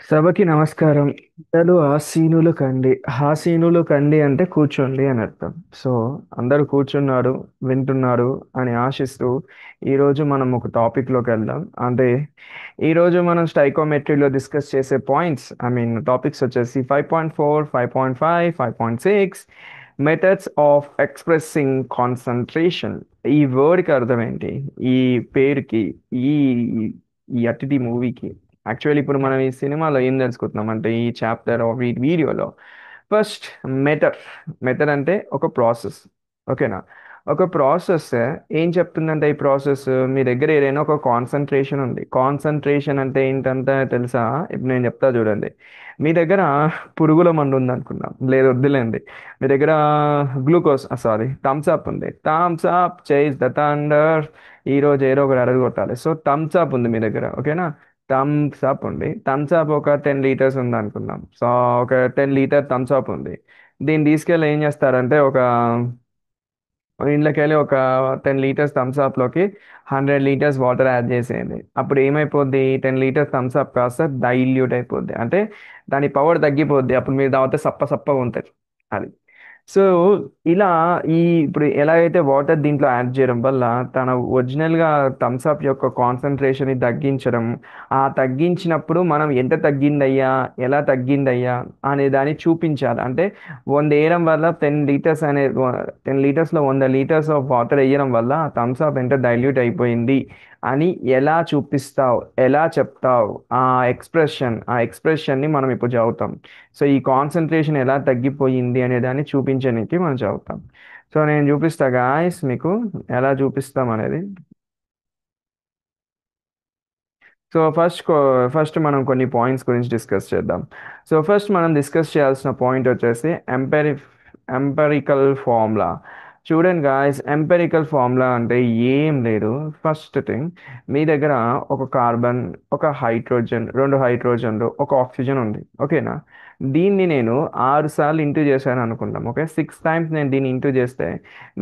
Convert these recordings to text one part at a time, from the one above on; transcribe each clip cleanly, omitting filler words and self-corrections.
సభకి నమస్కారం. పెద్దలు ఆసీనులు కండి. హాసీనులు కండి అంటే కూర్చోండి అని అర్థం. సో అందరూ కూర్చున్నారు, వింటున్నారు అని ఆశిస్తూ ఈరోజు మనం ఒక టాపిక్లోకి వెళ్దాం. అంటే ఈరోజు మనం స్టైకోమెట్రీలో డిస్కస్ చేసే పాయింట్స్, టాపిక్స్ వచ్చేసి 5.4, 5.5, 5.6 మెథడ్స్ ఆఫ్ ఎక్స్ప్రెసింగ్ కాన్సన్ట్రేషన్. ఈ వర్డ్కి అర్థం ఏంటి? ఈ పేరుకి, ఈ ఈ అతిథి మూవీకి యాక్చువల్లీ ఇప్పుడు మనం ఈ సినిమాలో ఏం తెలుసుకుంటున్నాం అంటే ఈ చాప్టర్ ఆఫ్ ఈ వీడియోలో ఫస్ట్ మెథడ్. మెథడ్ అంటే ఒక ప్రాసెస్. ఓకేనా? ఒక ప్రాసెస్ ఏం చెప్తుందంటే ఈ ప్రాసెస్ మీ దగ్గర ఏదైనా ఒక కాన్సన్ట్రేషన్ ఉంది. కాన్సన్ట్రేషన్ అంటే ఏంటంటే తెలుసా? ఇప్పుడు నేను చెప్తా చూడండి. మీ దగ్గర పురుగుల మందు ఉంది అనుకుందాం, లేదు వద్దులేండి. మీ దగ్గర గ్లూకోజ్, సారీ, థమ్స్ అప్ ఉంది. Thums up chase the thunder. ఈ రోజు ఏదో ఒకటి అడగొట్టాలి. సో థమ్స్ అప్ ఉంది మీ దగ్గర, ఓకేనా? థమ్స్ అప్ ఉంది. థమ్స్ అప్ ఒక 10 లీటర్స్ ఉంది అనుకుందాం. సో ఒక 10 లీటర్ థమ్స్ అప్ ఉంది. దీన్ని తీసుకెళ్ళి ఏం చేస్తారంటే ఒక ఇంట్లోకి వెళ్ళి ఒక 10 లీటర్స్ థమ్స్ అప్లోకి 100 లీటర్స్ వాటర్ యాడ్ చేసేయండి. అప్పుడు ఏమైపోద్ది? 10 లీటర్స్ థమ్స్ అప్ కాస్త డైల్యూట్ అయిపోద్ది. అంటే దాని పవర్ తగ్గిపోద్ది. అప్పుడు మీరు తాగితే సప్ప సప్పగా ఉంటుంది. అది. సో ఇలా ఈ ఇప్పుడు ఎలాగైతే వాటర్ దీంట్లో యాడ్ చేయడం వల్ల తన ఒరిజినల్గా థమ్స్అప్ యొక్క కాన్సన్ట్రేషన్ని తగ్గించడం, ఆ తగ్గించినప్పుడు మనం ఎంత తగ్గిందయ్యా, ఎలా తగ్గిందయ్యా అనే దాన్ని చూపించాలి. అంటే 100 వేయడం వల్ల 10 లీటర్స్ అనే 10 లీటర్స్లో 100 లీటర్స్ ఆఫ్ వాటర్ వేయడం వల్ల ఆ థమ్స్అప్ ఎంత డైల్యూట్ అయిపోయింది అని ఎలా చూపిస్తావు, ఎలా చెప్తావు, ఆ ఎక్స్ప్రెషన్ని మనం ఇప్పుడు చదువుతాం. సో ఈ కాన్సన్ట్రేషన్ ఎలా తగ్గిపోయింది అనే దాన్ని చూపించడానికి మనం చదువుతాం. సో నేను చూపిస్తా గాయస్ మీకు ఎలా చూపిస్తాం అనేది. సో ఫస్ట్ మనం కొన్ని పాయింట్స్ గురించి డిస్కస్ చేద్దాం. సో ఫస్ట్ మనం డిస్కస్ చేయాల్సిన పాయింట్ వచ్చేసి ఎంపెరికల్ ఫార్ములా. చూడండి గాయస్, ఎంపెరికల్ ఫార్ములా అంటే ఏం లేదు. ఫస్ట్ థింగ్, మీ దగ్గర ఒక కార్బన్, ఒక హైడ్రోజన్, రెండు హైడ్రోజన్లు, ఒక ఆక్సిజన్ ఉంది. ఓకేనా? దీన్ని నేను 6 సార్లు ఇంటూ చేశాను అనుకుందాం. ఓకే, 6 టైమ్స్ నేను దీన్ని ఇంటూ చేస్తే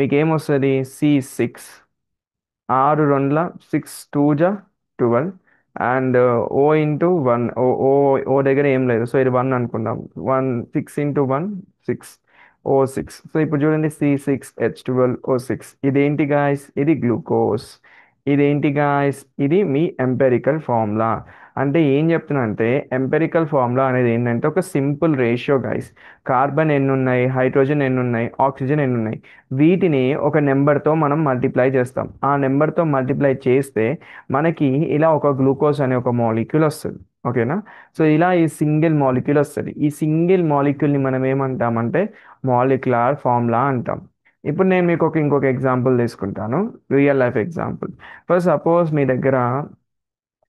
మీకు ఏమొస్తుంది? C6. ఆరు రెండ్ల 6 2 12. అండ్ ఓ ఇంటూ వన్, ఓ ఓ ఓ దగ్గర ఏం లేదు. సో ఇది 1 అనుకుందాం. 6 ఇంటూ 1 6. O6. సో ఇప్పుడు చూడండి, C6H12O6. ఇదేంటి గాయస్? ఇది గ్లూకోజ్. ఇదేంటి గాయస్? ఇది మీ ఎంపెరికల్ ఫార్ములా. అంటే ఏం చెప్తున్నా అంటే ఎంపెరికల్ ఫార్ములా అనేది ఏంటంటే ఒక సింపుల్ రేషియో గాయస్. కార్బన్ ఎన్ని ఉన్నాయి, హైడ్రోజన్ ఎన్ని ఉన్నాయి, ఆక్సిజన్ ఎన్ని ఉన్నాయి, వీటిని ఒక నెంబర్తో మనం మల్టిప్లై చేస్తాం. ఆ నెంబర్తో మల్టిప్లై చేస్తే మనకి ఇలా ఒక గ్లూకోజ్ అనే ఒక మాలిక్యూల్ వస్తుంది. ఓకేనా? సో ఇలా ఈ సింగిల్ మాలిక్యూల్ వస్తుంది. ఈ సింగిల్ మాలిక్యూల్ని మనం ఏమంటామంటే మాలిక్యులర్ ఫార్ములా అంటాం. ఇప్పుడు నేను మీకు ఇంకొక ఎగ్జాంపుల్ తీసుకుంటాను, real life example. For suppose మీ దగ్గర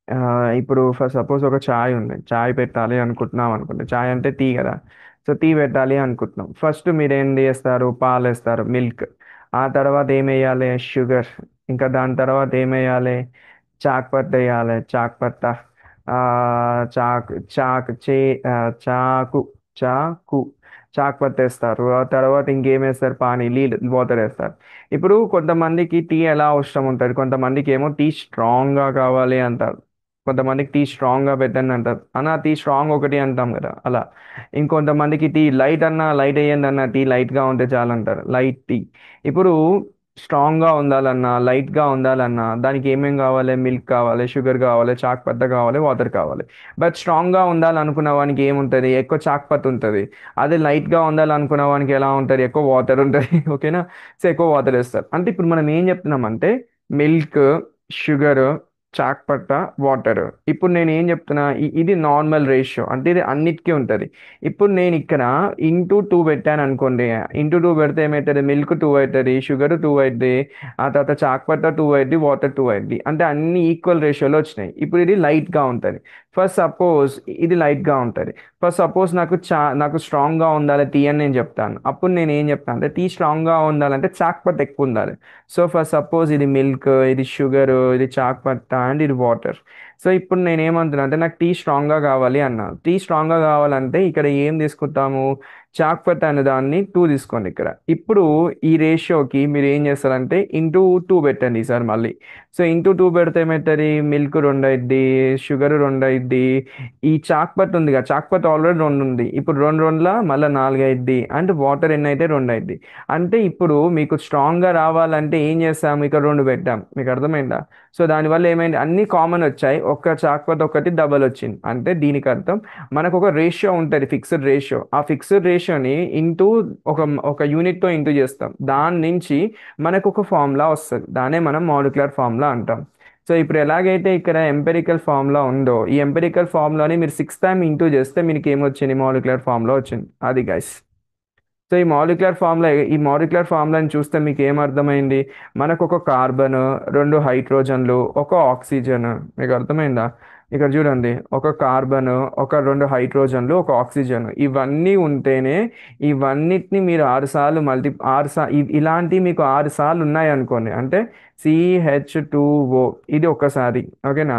ఆ, ఇప్పుడు ఫర్ సపోజ్ ఒక చాయ్ ఉంది. చాయ్ పెట్టాలి అనుకుంటున్నాం అనుకుంటే, చాయ్ అంటే టీ కదా. సో టీ పెట్టాలి అనుకుంటున్నాం. ఫస్ట్ మీరు ఏం చేస్తారు? పాలు వేస్తారు, మిల్క్. ఆ తర్వాత ఏం వేయాలి? షుగర్. ఇంకా దాని తర్వాత ఏం వేయాలి? చాక్ పత్తా వేయాలి. చాక్ పత్తా, ఆ, చాక్ చాక్ చే ఆ, చాకు చాకు చాక్ పత్తా వేస్తారు. ఆ తర్వాత ఇంకేం వేస్తారు? పానీ, నీళ్ళు, వాటర్ వేస్తారు. ఇప్పుడు కొంతమందికి టీ ఎలా అవసరం ఉంటుంది, కొంతమందికి ఏమో టీ స్ట్రాంగ్గా కావాలి అంటారు. కొంతమందికి టీ స్ట్రాంగ్గా పెట్టండి అంటారు. అన్న టీ స్ట్రాంగ్ ఒకటి అంటాం కదా, అలా. ఇంకొంతమందికి టీ లైట్ అన్న, లైట్ వేయండి అన్న, టీ లైట్గా ఉంటే చాలు అంటారు, లైట్ టీ. ఇప్పుడు స్ట్రాంగ్గా ఉండాలన్నా, లైట్గా ఉండాలన్నా దానికి ఏమేం కావాలి? మిల్క్ కావాలి, షుగర్ కావాలి, చాక్ పత్తా కావాలి, వాటర్ కావాలి. బట్ స్ట్రాంగ్గా ఉండాలనుకున్న వానికి ఏముంటుంది? ఎక్కువ చాక్ పత్తా ఉంటుంది. అదే లైట్గా ఉండాలనుకున్న వానికి ఎలా ఉంటుంది? ఎక్కువ వాటర్ ఉంటుంది. ఓకేనా? సో ఎక్కువ వాటర్ వేస్తారు. అంటే ఇప్పుడు మనం ఏం చెప్తున్నామంటే మిల్క్, షుగర్, చాక్ పట్ట, వాటర్. ఇప్పుడు నేను ఏం చెప్తున్నా, ఇది నార్మల్ రేషియో, అంటే ఇది అన్నిటికీ ఉంటుంది. ఇప్పుడు నేను ఇక్కడ ఇంటూ 2 పెట్టాను అనుకోండి. ఇంటూ 2 పెడితే ఏమవుతుంది? మిల్క్ 2 అవుతుంది, షుగర్ 2 అవుతుంది, ఆ తర్వాత చాక్ పట్ట 2 అవుతుంది, వాటర్ 2 అవుతుంది. అంటే అన్ని ఈక్వల్ రేషియోలో వచ్చినాయి. ఇప్పుడు ఇది లైట్గా ఉంటుంది. ఫస్ట్ సపోజ్ ఇది లైట్గా ఉంటుంది. ఫస్ట్ సపోజ్ నాకు స్ట్రాంగ్గా ఉండాలి టీ అని నేను చెప్తాను. అప్పుడు నేను ఏం చెప్తాను అంటే టీ స్ట్రాంగ్గా ఉండాలంటే చాక్ పత్తా ఎక్కువ ఉండాలి. సో ఫస్ట్ సపోజ్ ఇది మిల్క్, ఇది షుగర్, ఇది చాక్ పత్తా అండ్ ఇది వాటర్. సో ఇప్పుడు నేను ఏమంటున్నా అంటే నాకు టీ స్ట్రాంగ్గా కావాలి అన్నా. టీ స్ట్రాంగ్గా కావాలంటే ఇక్కడ ఏం తీసుకుంటాము, చాక్పట్ అనే దాన్ని 2 తీసుకోండి ఇక్కడ. ఇప్పుడు ఈ రేషియోకి మీరు ఏం చేస్తారంటే ఇంటూ 2 పెట్టండి ఈసారి మళ్ళీ. సో ఇంటూ 2 పెడితే ఏమవుతుంది, మిల్క్ 2 అయింది, షుగర్ 2 అయింది, ఈ చాక్పట్ ఉంది కదా, చాక్పట్ ఆల్రెడీ 2 ఉంది, ఇప్పుడు 2 2ల మళ్ళీ 4 అయింది, అండ్ వాటర్ ఎన్ని అయితే 2 అయింది. అంటే ఇప్పుడు మీకు స్ట్రాంగ్గా రావాలంటే ఏం చేస్తాం, ఇక్కడ 2 పెట్టాం, మీకు అర్థమైందా. సో దానివల్ల ఏమైంది, అన్ని కామన్ వచ్చాయి, ఒక్క చాక్పట్ ఒకటి డబల్ వచ్చింది. అంటే దీనికి అర్థం మనకు ఒక రేషియో ఉంటుంది, ఫిక్స్డ్ రేషియో. ఆ ఫిక్స్డ్ రేషియోని ఇంటూ ఒక ఒక యూనిట్తో ఇంటూ చేస్తాం, దాని నుంచి మనకు ఒక ఫార్ములా వస్తుంది, దాన్నే మనం మాలిక్యులర్ ఫార్ములా అంటాం. సో ఇప్పుడు ఎలాగైతే ఇక్కడ ఎంపెరికల్ ఫార్ములా ఉందో, ఈ ఎంపెరికల్ ఫార్ములాని మీరు 6 టైమ్ ఇంటూ చేస్తే మీకు ఏమొచ్చింది, మాలిక్యులర్ ఫార్ములా వచ్చింది. అది గైస్. సో ఈ మాలిక్యులర్ ఫార్ములాని చూస్తే మీకు ఏమర్థమైంది, మనకు ఒక కార్బన్, 2 హైడ్రోజన్లు, ఒక ఆక్సిజన్, మీకు అర్థమైందా. ఇక్కడ చూడండి, ఒక కార్బన్, ఒక 2 హైడ్రోజన్లు, ఒక ఆక్సిజన్, ఇవన్నీ ఉంటేనే, ఇవన్నిటిని మీరు 6 సార్లు ఇలాంటివి మీకు 6 సార్లు ఉన్నాయి అనుకోండి, అంటే CH2O ఇది ఒకసారి, ఓకేనా,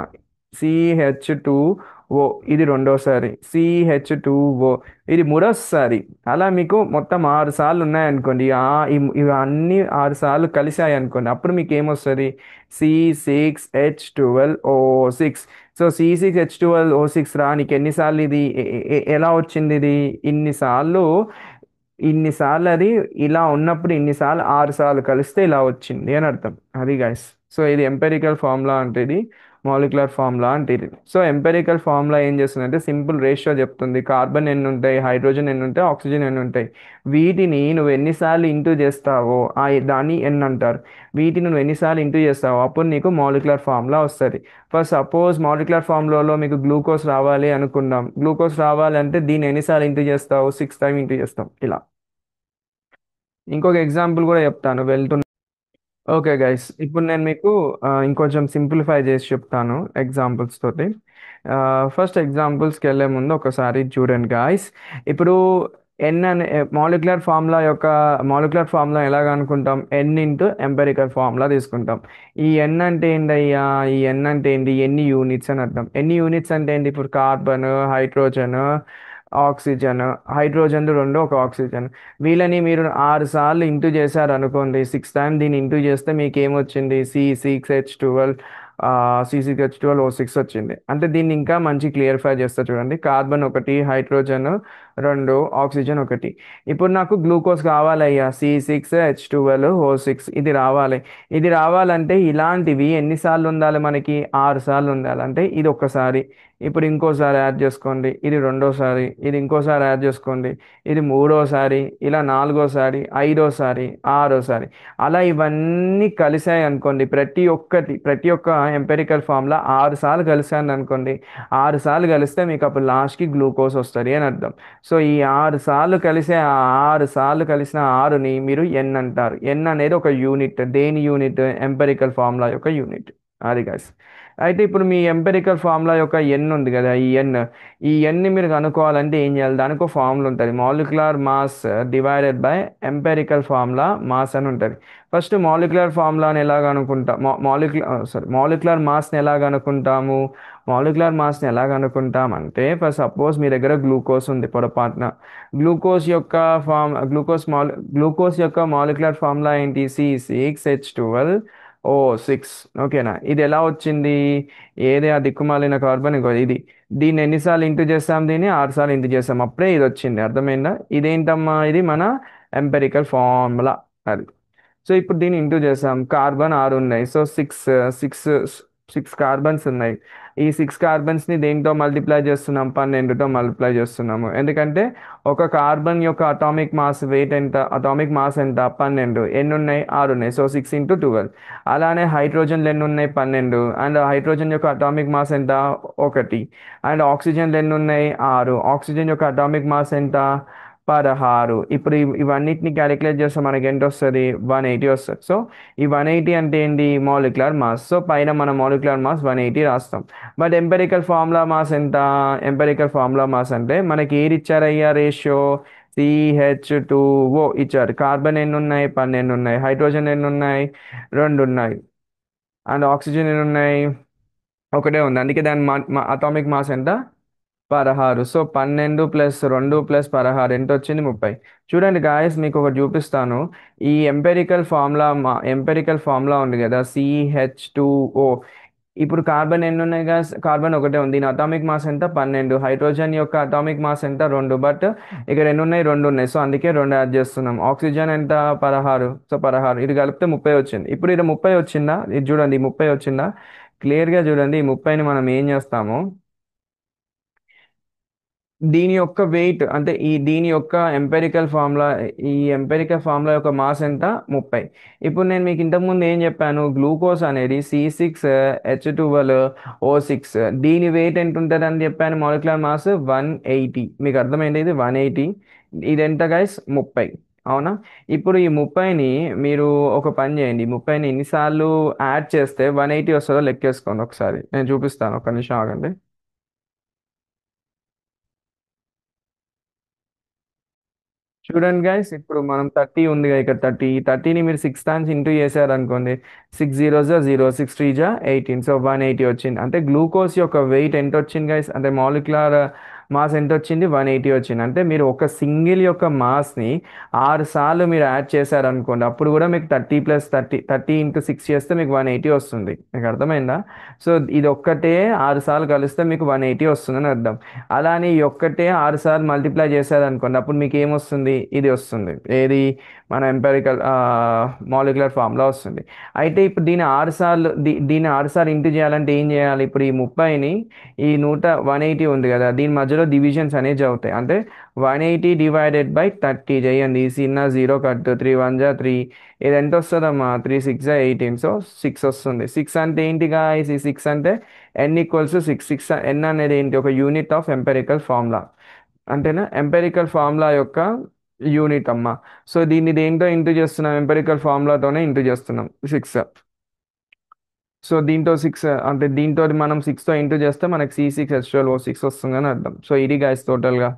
CH2O ఇది రెండోసారి, CH2O ఇది మూడోసారి. అలా మీకు మొత్తం 6 సార్లు ఉన్నాయనుకోండి, ఇవన్నీ 6 సార్లు కలిసాయి అనుకోండి, అప్పుడు మీకు ఏమొస్తుంది, C6H12O6. సో C6H12O6 రా, నీకు ఎన్నిసార్లు ఇది ఎలా వచ్చింది ఇది, ఇన్నిసార్లు ఇన్నిసార్లు అది ఇలా ఉన్నప్పుడు ఇన్నిసార్లు 6 సార్లు కలిస్తే ఇలా వచ్చింది అని అర్థం. అది గైస్. సో ఇది ఎంపెరికల్ ఫార్ములా అంటే, ఇది మాలిక్యులర్ ఫార్ములా అంటే ఇది. సో ఎంపెరికల్ ఫార్ములా ఏం చేస్తుందంటే సింపుల్ రేషియో చెప్తుంది, కార్బన్ ఎన్ని ఉంటాయి, హైడ్రోజన్ ఎన్ని ఉంటాయి, ఆక్సిజన్ ఎన్ని ఉంటాయి, వీటిని నువ్వు ఎన్నిసార్లు ఇంటూ చేస్తావో దాన్ని ఎన్ అంటారు. వీటిని నువ్వు ఎన్నిసార్లు ఇంటూ చేస్తావో అప్పుడు నీకు మాలిక్యులర్ ఫార్ములా వస్తుంది. ఫర్ సపోజ్ మాలిక్యులర్ ఫార్ములాలో మీకు గ్లూకోజ్ రావాలి అనుకుందాం, గ్లూకోజ్ రావాలంటే దీన్ని ఎన్నిసార్లు ఇంటూ చేస్తావు, 6 టైమ్ ఇంటూ చేస్తాం ఇలా. ఇంకొక ఎగ్జాంపుల్ కూడా చెప్తాను వెళ్తున్నా. ఓకే గైస్, ఇప్పుడు నేను మీకు ఇంకొంచెం సింప్లిఫై చేసి చెప్తాను ఎగ్జాంపుల్స్ తోటి. ఫస్ట్ ఎగ్జాంపుల్స్కి వెళ్ళే ముందు ఒకసారి చూడండి గాయస్. ఇప్పుడు ఎన్ అనే మాలిక్యులర్ ఫార్ములా ఎలాగ అనుకుంటాం, ఎన్ ఇంటూ ఎంపెరికల్ ఫార్ములా తీసుకుంటాం. ఈ ఎన్ అంటే ఏంటయ్యా, ఈ ఎన్ అంటే ఏంటి, ఎన్ని యూనిట్స్ అని అర్థం. ఎన్ని యూనిట్స్ అంటే ఏంటి, ఇప్పుడు కార్బన్, హైడ్రోజన్, ఆక్సిజన్, హైడ్రోజన్ 2 ఒక ఆక్సిజన్, వీళ్ళని మీరు 6 సార్లు ఇంటూ చేశారు అనుకోండి, 6 టైమ్ దీన్ని ఇంటూ చేస్తే మీకు ఏమొచ్చింది, C6H12O6 వచ్చింది. అంటే దీన్ని ఇంకా మంచి క్లియర్ఫై చేస్తా చూడండి, కార్బన్ ఒకటి, హైడ్రోజన్ 2, ఆక్సిజన్ ఒకటి. ఇప్పుడు నాకు గ్లూకోజ్ కావాలయ్యా, C6H12O6 ఇది రావాలి. ఇది రావాలంటే ఇలాంటివి ఎన్నిసార్లు ఉండాలి మనకి, 6 సార్లు ఉండాలి. అంటే ఇది ఒక్కసారి, ఇప్పుడు ఇంకోసారి యాడ్ చేసుకోండి, ఇది రెండోసారి, ఇది ఇంకోసారి యాడ్ చేసుకోండి, ఇది మూడోసారి, ఇలా నాలుగోసారి, ఐదోసారి, ఆరోసారి, అలా ఇవన్నీ కలిసాయి అనుకోండి. ప్రతి ఒక్క ఎంపెరికల్ ఫార్ములా 6 సార్లు కలిసాను అనుకోండి, 6 సార్లు కలిస్తే మీకు అప్పుడు లాస్ట్కి గ్లూకోజ్ వస్తుంది అని అర్థం. సో ఈ 6 సార్లు కలిసే, ఆ 6 సార్లు కలిసిన ఆరుని మీరు ఎన్ అంటారు. ఎన్ అనేది ఒక యూనిట్, దేని యూనిట్, ఎంపెరికల్ ఫార్ములా యొక్క యూనిట్. అది గైస్. అయితే ఇప్పుడు మీ ఎంపెరికల్ ఫార్ములా యొక్క ఎన్ ఉంది కదా, ఈ ఎన్ని మీరు కనుక్కోవాలంటే ఏం చేయాలి, దానికి ఒక ఫార్ములా ఉంటుంది, molecular mass divided by empirical formula mass అని ఉంటుంది. ఫస్ట్ మాలిక్యులర్ ఫార్ములాని ఎలా కనుక్కుంటాం, మాలిక్యులర్ మాస్ని ఎలా కనుక్కుంటాము. అంటే ఫర్ సపోజ్ మీ దగ్గర గ్లూకోజ్ ఉంది పొరపాటున, గ్లూకోజ్ యొక్క మాలిక్యులర్ ఫార్ములా ఏంటి, C6H12O6, ఓకేనా. ఇది ఎలా వచ్చింది, ఏదే ఆ దిక్కుమాలిన కార్బన్, ఇంకో ఇది, దీన్ని ఎన్నిసార్లు ఇంటూ చేస్తాం, దీన్ని 6 సార్లు ఇంటూ చేస్తాం, అప్పుడే ఇది వచ్చింది. అర్థమైందా, ఇదేంటమ్మా, ఇది మన ఎంపెరికల్ ఫార్ములా. అది. సో ఇప్పుడు దీన్ని ఇంటూ చేసాం, కార్బన్ 6 ఉన్నాయి, సో సిక్స్ సిక్స్ కార్బన్స్ ఉన్నాయి. ఈ 6 కార్బన్స్ని దేంతో మల్టిప్లై చేస్తున్నాం, 12తో మల్టిప్లై చేస్తున్నాము. ఎందుకంటే ఒక కార్బన్ యొక్క అటామిక్ మాస్ ఎంత, 12, ఎన్ని ఉన్నాయి, 6 ఉన్నాయి, సో 6 × 12. అలానే హైడ్రోజన్లు ఎన్ని ఉన్నాయి, 12, అండ్ హైడ్రోజన్ యొక్క అటామిక్ మాస్ ఎంత, 1. అండ్ ఆక్సిజన్లు ఎన్ని ఉన్నాయి, 6, ఆక్సిజన్ యొక్క అటామిక్ మాస్ ఎంత, 16. ఇప్పుడు ఇవన్నిటిని క్యాలిక్యులేట్ చేస్తే మనకి ఎంత వస్తుంది, 180 వస్తుంది. సో ఈ 180 అంటే ఏంటి, మాలిక్యులర్ మాస్. సో పైన మన మాలిక్యులర్ మాస్ 180 రాస్తాం. బట్ ఎంపెరికల్ ఫార్ములా మాస్ ఎంత, ఎంపెరికల్ ఫార్ములా మాస్ అంటే మనకి ఏది ఇచ్చారయ్యా, రేషియో CH2O ఇచ్చారు. కార్బన్ ఎన్ని ఉన్నాయి, 12 ఉన్నాయి, హైడ్రోజన్ ఎన్ని ఉన్నాయి, 2 ఉన్నాయి, అండ్ ఆక్సిజన్ ఎన్ని ఉన్నాయి, ఒకటే ఉంది, అందుకే దాని అటామిక్ మాస్ ఎంత? 16. సో 12 ప్లస్ 2 ప్లస్ 16 ఎంత వచ్చింది? 30. చూడండి గాయస్, మీకు ఒకటి చూపిస్తాను. ఈ ఎంపెరికల్ ఫార్ములా ఉంది కదా, CH2O. ఇప్పుడు కార్బన్ ఎన్ని ఉన్నాయి గాయస్? కార్బన్ ఒకటే ఉంది. దీని అటామిక్ మాస్ ఎంత? 12. హైడ్రోజన్ యొక్క అటామిక్ మాస్ ఎంత? 2. బట్ ఇక్కడ ఎన్ని ఉన్నాయి? 2 ఉన్నాయి. సో అందుకే 2 యాడ్ చేస్తున్నాం. ఆక్సిజన్ ఎంత? 16. సో 16 ఇది కలిపితే 30 వచ్చింది. ఇప్పుడు ఇది 30 వచ్చిందా? ఇది చూడండి, ఈ 30 వచ్చిందా? క్లియర్గా చూడండి. ఈ 30ని మనం ఏం చేస్తాము, దీని యొక్క వెయిట్ అంటే దీని యొక్క ఎంపెరికల్ ఫార్ములా యొక్క మాస్ ఎంత? 30. ఇప్పుడు నేను మీకు ఇంతకుముందు ఏం చెప్పాను, గ్లూకోజ్ అనేది C6H12O6. దీని వెయిట్ ఎంత ఉంటుంది అని చెప్పాను? Molecular mass 180. మీకు అర్థమైంది? ఇది 180. ఇది ఎంత గైస్? 30. అవునా? ఇప్పుడు ఈ 30ని మీరు ఒక పని చేయండి. 30ని ఎన్నిసార్లు యాడ్ చేస్తే 180 వస్తుందో లెక్కేసుకోండి ఒకసారి. నేను చూపిస్తాను, ఒక నిమిషం ఆగండి. చూడండి గైస్, ఇప్పుడు మనం 30 ఉంది కదా, ఇక్కడ 30ని మీరు 6 టైమ్స్ ఇంటూ చేశారు అనుకోండి. 6 0 6 3 18. సో 180 వచ్చింది. అంటే గ్లూకోజ్ యొక్క వెయిట్ ఎంత వచ్చింది గైస్? అంటే మాలిక్యులర్ మాస్ ఎంత వచ్చింది? 180 వచ్చింది. అంటే మీరు ఒక సింగిల్ యొక్క మాస్ని 6 సార్లు మీరు యాడ్ చేశారనుకోండి, అప్పుడు కూడా మీకు 30 + 30 ఇంటూ 6 చేస్తే మీకు 180 వస్తుంది. మీకు అర్థమైందా? సో ఇది ఒక్కటే 6 సార్లు కలిస్తే మీకు 180 వస్తుందని అర్థం. అలానే ఈ ఒక్కటే 6 సార్లు మల్టిప్లై చేశారనుకోండి, అప్పుడు మీకు ఏమొస్తుంది? ఇది వస్తుంది. ఏది? మన ఎంపెరికల్ మాలిక్యులర్ ఫార్ములా వస్తుంది. అయితే ఇప్పుడు దీన్ని 6 సార్లు ఇంటూ చేయాలంటే ఏం చేయాలి? ఇప్పుడు ఈ 30ని ఈ 180 ఉంది కదా, దీని మధ్యలో డివిజన్స్ అనేవి అవుతాయి. అంటే 180/30 చేయండి. ఈ చిన్న 0 కట్, 3 1 జా 3. ఇది ఎంత వస్తుందమ్మా? 3 6 జా 18. సో 6 వస్తుంది. 6 అంటే ఏంటిగా? ఈ 6 అంటే n = 6. 6 n అనేది ఏంటి? ఒక యూనిట్ ఆఫ్ ఎంపెరికల్ ఫార్ములా. అంటేనా? ఎంపెరికల్ ఫార్ములా యొక్క యూనిట్ అమ్మా. సో దీన్ని దేంతో ఇంటూ చేస్తున్నాం? ఎంపెరికల్ ఫార్ములాతోనే ఇంటూ చేస్తున్నాం 6. సో దీంతో 6 అంటే దీంతో మనం 6తో ఇంటూ చేస్తే మనకి C6H12O6 వస్తుందని అర్థం. సో ఇది గైస్ టోటల్గా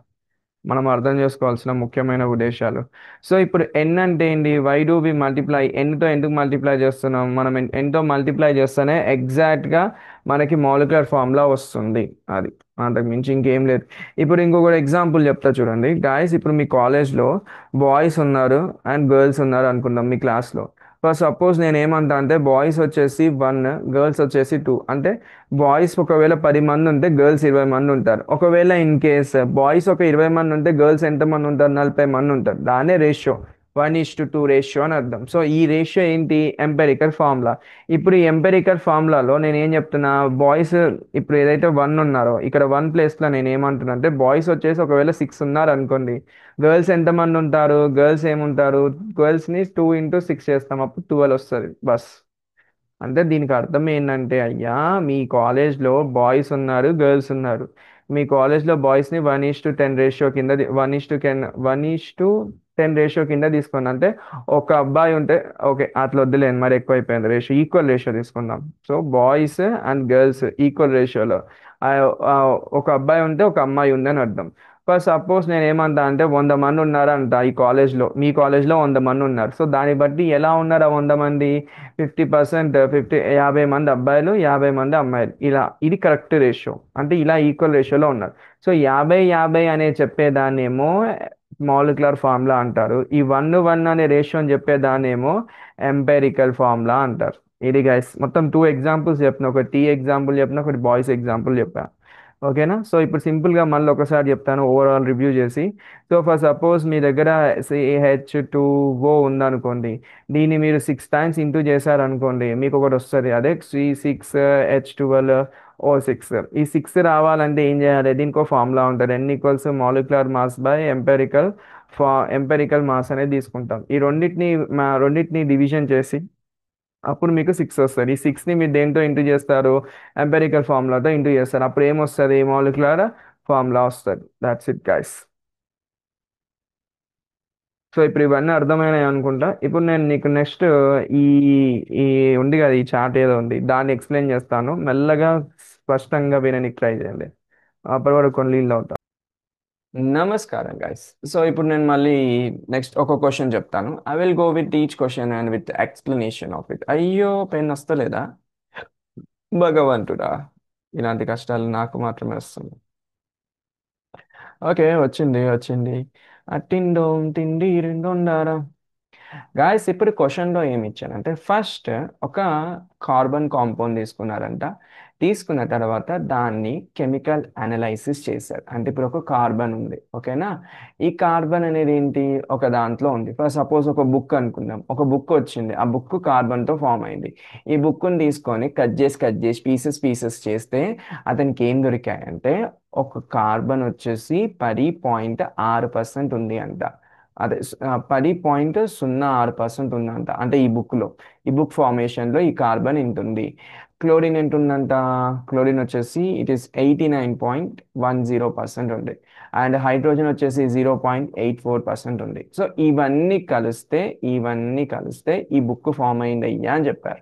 మనం అర్థం చేసుకోవాల్సిన ముఖ్యమైన ఉద్దేశాలు. సో ఇప్పుడు ఎన్ అంటే ఏంటి? Why do we multiply? ఎన్తో ఎందుకు మల్టిప్లై చేస్తున్నాం? మనం ఎన్తో మల్టిప్లై చేస్తేనే ఎగ్జాక్ట్గా మనకి మాలిక్యులర్ ఫార్ములా వస్తుంది. అది అంతకు మించి ఇంకేం లేదు. ఇప్పుడు ఇంకొక ఎగ్జాంపుల్ చెప్తా చూడండి గాయస్. ఇప్పుడు మీ కాలేజ్లో బాయ్స్ ఉన్నారు అండ్ గర్ల్స్ ఉన్నారు అనుకుందాం మీ క్లాస్లో. ఫస్ట్ సపోజ్ నేను ఏమంటా అంటే బాయ్స్ వచ్చేసి 1, గర్ల్స్ వచ్చేసి 2. అంటే బాయ్స్ ఒకవేళ 10 మంది ఉంటే గర్ల్స్ 20 మంది ఉంటారు. ఒకవేళ ఇన్ కేస్ బాయ్స్ ఒక 20 మంది ఉంటే గర్ల్స్ ఎంతమంది ఉంటారు? 40 మంది ఉంటారు. దానే రేషియో 1:2 రేషియో అని అర్థం. సో ఈ రేషియో ఏంటి? Empirical formula. ఇప్పుడు ఈ ఎంపెరికల్ ఫార్ములాలో నేను ఏం చెప్తున్నా, బాయ్స్ ఇప్పుడు ఏదైతే 1 ఉన్నారో ఇక్కడ 1 ప్లేస్లో నేను ఏమంటున్నా అంటే బాయ్స్ వచ్చేసి ఒకవేళ 6 ఉన్నారు అనుకోండి, గర్ల్స్ ఎంతమంది ఉంటారు? గర్ల్స్ ఏముంటారు? గర్ల్స్ని 2 × 6 చేస్తాం, అప్పుడు 12 వస్తుంది బస్. అంటే దీనికి అర్థం ఏంటంటే అయ్యా, మీ కాలేజ్లో బాయ్స్ ఉన్నారు, గర్ల్స్ ఉన్నారు. మీ కాలేజ్లో బాయ్స్ని 1:10 రేషియో కింద 1:10 రేషియో కింద తీసుకోండి. అంటే ఒక అబ్బాయి ఉంటే, ఓకే అట్లా వద్దులేండి, మరి ఎక్కువైపోయింది రేషియో, ఈక్వల్ రేషియో తీసుకుందాం. So boys and girls equal రేషియోలో ఒక అబ్బాయి ఉంటే ఒక అమ్మాయి ఉంది అని అర్థం. ఫస్ట్ సపోజ్ నేను ఏమంటా అంటే 100 మంది ఉన్నారంట ఈ కాలేజ్లో. మీ కాలేజ్లో 100 మంది ఉన్నారు. సో దాన్ని బట్టి ఎలా ఉన్నారు ఆ 100 మంది? 50%, 50 మంది అబ్బాయిలు, 50 మంది అమ్మాయిలు. ఇలా ఇది కరెక్ట్ రేషియో. అంటే ఇలా ఈక్వల్ రేషియోలో ఉన్నారు. సో 50 50 అనే చెప్పేదాన్నేమో మాలిక్యులర్ ఫార్ములా అంటారు. ఈ 1:1 అనే రేషియో అని చెప్పేదాన్నేమో ఎంపెరికల్ ఫార్ములా అంటారు. ఇది గైస్ మొత్తం 2 ఎగ్జాంపుల్స్ చెప్పిన, ఒకటి టీ ఎగ్జాంపుల్ చెప్పిన, ఒకటి బాయ్స్ ఎగ్జాంపుల్ చెప్పా. ఓకేనా? సో ఇప్పుడు సింపుల్గా మళ్ళీ ఒకసారి చెప్తాను ఓవరాల్ రివ్యూ చేసి. సో ఫర్ సపోజ్ మీ దగ్గర CH2O ఉందనుకోండి, దీన్ని మీరు 6 టైమ్స్ ఇంటూ చేశారనుకోండి, మీకు ఒకటి వస్తుంది. అదే C6H12O6. ఈ 6 రావాలంటే ఏం చేయాలి? దీనికి ఒక ఫార్ములా ఉంటుంది. n = molecular mass by empirical mass అనేది తీసుకుంటాం. ఈ రెండింటిని డివిజన్ చేసి అప్పుడు మీకు 6 వస్తుంది. ఈ 6ని మీరు దేంతో ఇంటూ చేస్తారు? ఎంపెరికల్ ఫార్ములాతో ఇంటూ చేస్తారు. అప్పుడు ఏమొస్తుంది? మాలిక్యులర్ ఫార్ములా వస్తుంది. That's it guys. సో ఇప్పుడు ఇవన్నీ అర్థమైనాయి అనుకుంటా. ఇప్పుడు నేను నీకు నెక్స్ట్ ఈ ఈ ఉంది కదా, ఈ చార్ట్ ఏదో ఉంది, దాన్ని ఎక్స్ప్లెయిన్ చేస్తాను. మెల్లగా స్పష్టంగా వినడానికి ట్రై చేయండి. అప్పటి వరకు కొన్ని నీళ్ళు అవుతా. నమస్కారం గైస్. సో ఇప్పుడు నేను మళ్ళీ నెక్స్ట్ ఒక క్వశ్చన్ చెప్తాను. I will go with each question and with explanation of it. అయ్యో పెన్ వస్తలేదా భగవంతుడా! ఇలాంటి కష్టాలు నాకు మాత్రమే వస్తుంది. ఓకే, వచ్చింది. అట్టిండోం తిండి రెండొండారా. గాయస్, ఇప్పుడు క్వశ్చన్లో ఏమి ఇచ్చారంటే ఫస్ట్ ఒక కార్బన్ కాంపౌండ్ తీసుకున్నారంట. తీసుకున్న తర్వాత దాన్ని కెమికల్ అనలైసిస్ చేశారు. అంటే ఇప్పుడు ఒక కార్బన్ ఉంది, ఓకేనా. ఈ కార్బన్ అనేది ఏంటి, ఒక దాంట్లో ఉంది. ఫర్ సపోజ్ ఒక బుక్ అనుకుందాం, ఒక బుక్ వచ్చింది, ఆ బుక్ కార్బన్తో ఫామ్ అయింది. ఈ బుక్ని తీసుకొని కట్ చేసి పీసెస్ చేస్తే అతనికి ఏం దొరికాయంటే ఒక కార్బన్ వచ్చేసి 10.6% ఉంది అంట. అదే 10.06% ఉందంట, అంటే ఈ బుక్లో, ఈ బుక్ ఫార్మేషన్లో ఈ కార్బన్ ఇంత ఉంది. క్లోరిన్ ఎంత ఉందంట, క్లోరిన్ వచ్చేసి ఇట్ ఈస్ 89.10% ఉంది. అండ్ హైడ్రోజన్ వచ్చేసి 0.84% ఉంది. సో ఇవన్నీ కలిస్తే ఈ బుక్ ఫామ్ అయింది అయ్యా అని చెప్పారు.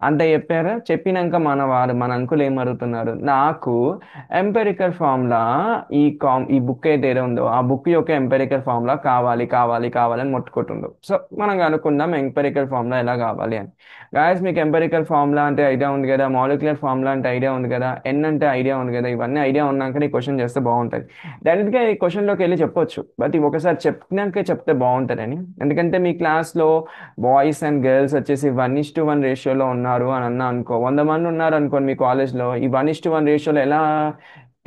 అంత చెప్పారా, చెప్పినాక మన అంకులు ఏం అడుగుతున్నారు, నాకు ఎంపెరికల్ ఫార్ములా, ఈ బుక్ ఏదైతే ఉందో ఆ బుక్ యొక్క ఎంపెరికల్ ఫార్ములా కావాలి అని మొట్టుకుంటుండు. సో మనం అనుకుందాం ఎంపెరికల్ ఫార్ములా ఎలా కావాలి అని. గాయస్, మీకు ఎంపెరికల్ ఫార్ములా అంటే ఐడియా ఉంది కదా, మాలిక్యులర్ ఫార్ములా అంటే ఐడియా ఉంది కదా, ఎన్ అంటే ఐడియా ఉంది కదా, ఇవన్నీ ఐడియా ఉన్నాక ఈ క్వశ్చన్ చేస్తే బాగుంటుంది. డైరెక్ట్గా ఈ క్వశ్చన్లోకి వెళ్ళి చెప్పొచ్చు, బట్ ఇవి ఒకసారి చెప్పినాక చెప్తే బాగుంటుందని. ఎందుకంటే మీ క్లాస్లో బాయ్స్ అండ్ గర్ల్స్ వచ్చేసి 1:1 రేషియోలో ఉన్నారు అని అనుకో, 100 మంది ఉన్నారు అనుకోండి మీ కాలేజ్లో, ఈ 1:1 రేషియోలో ఎలా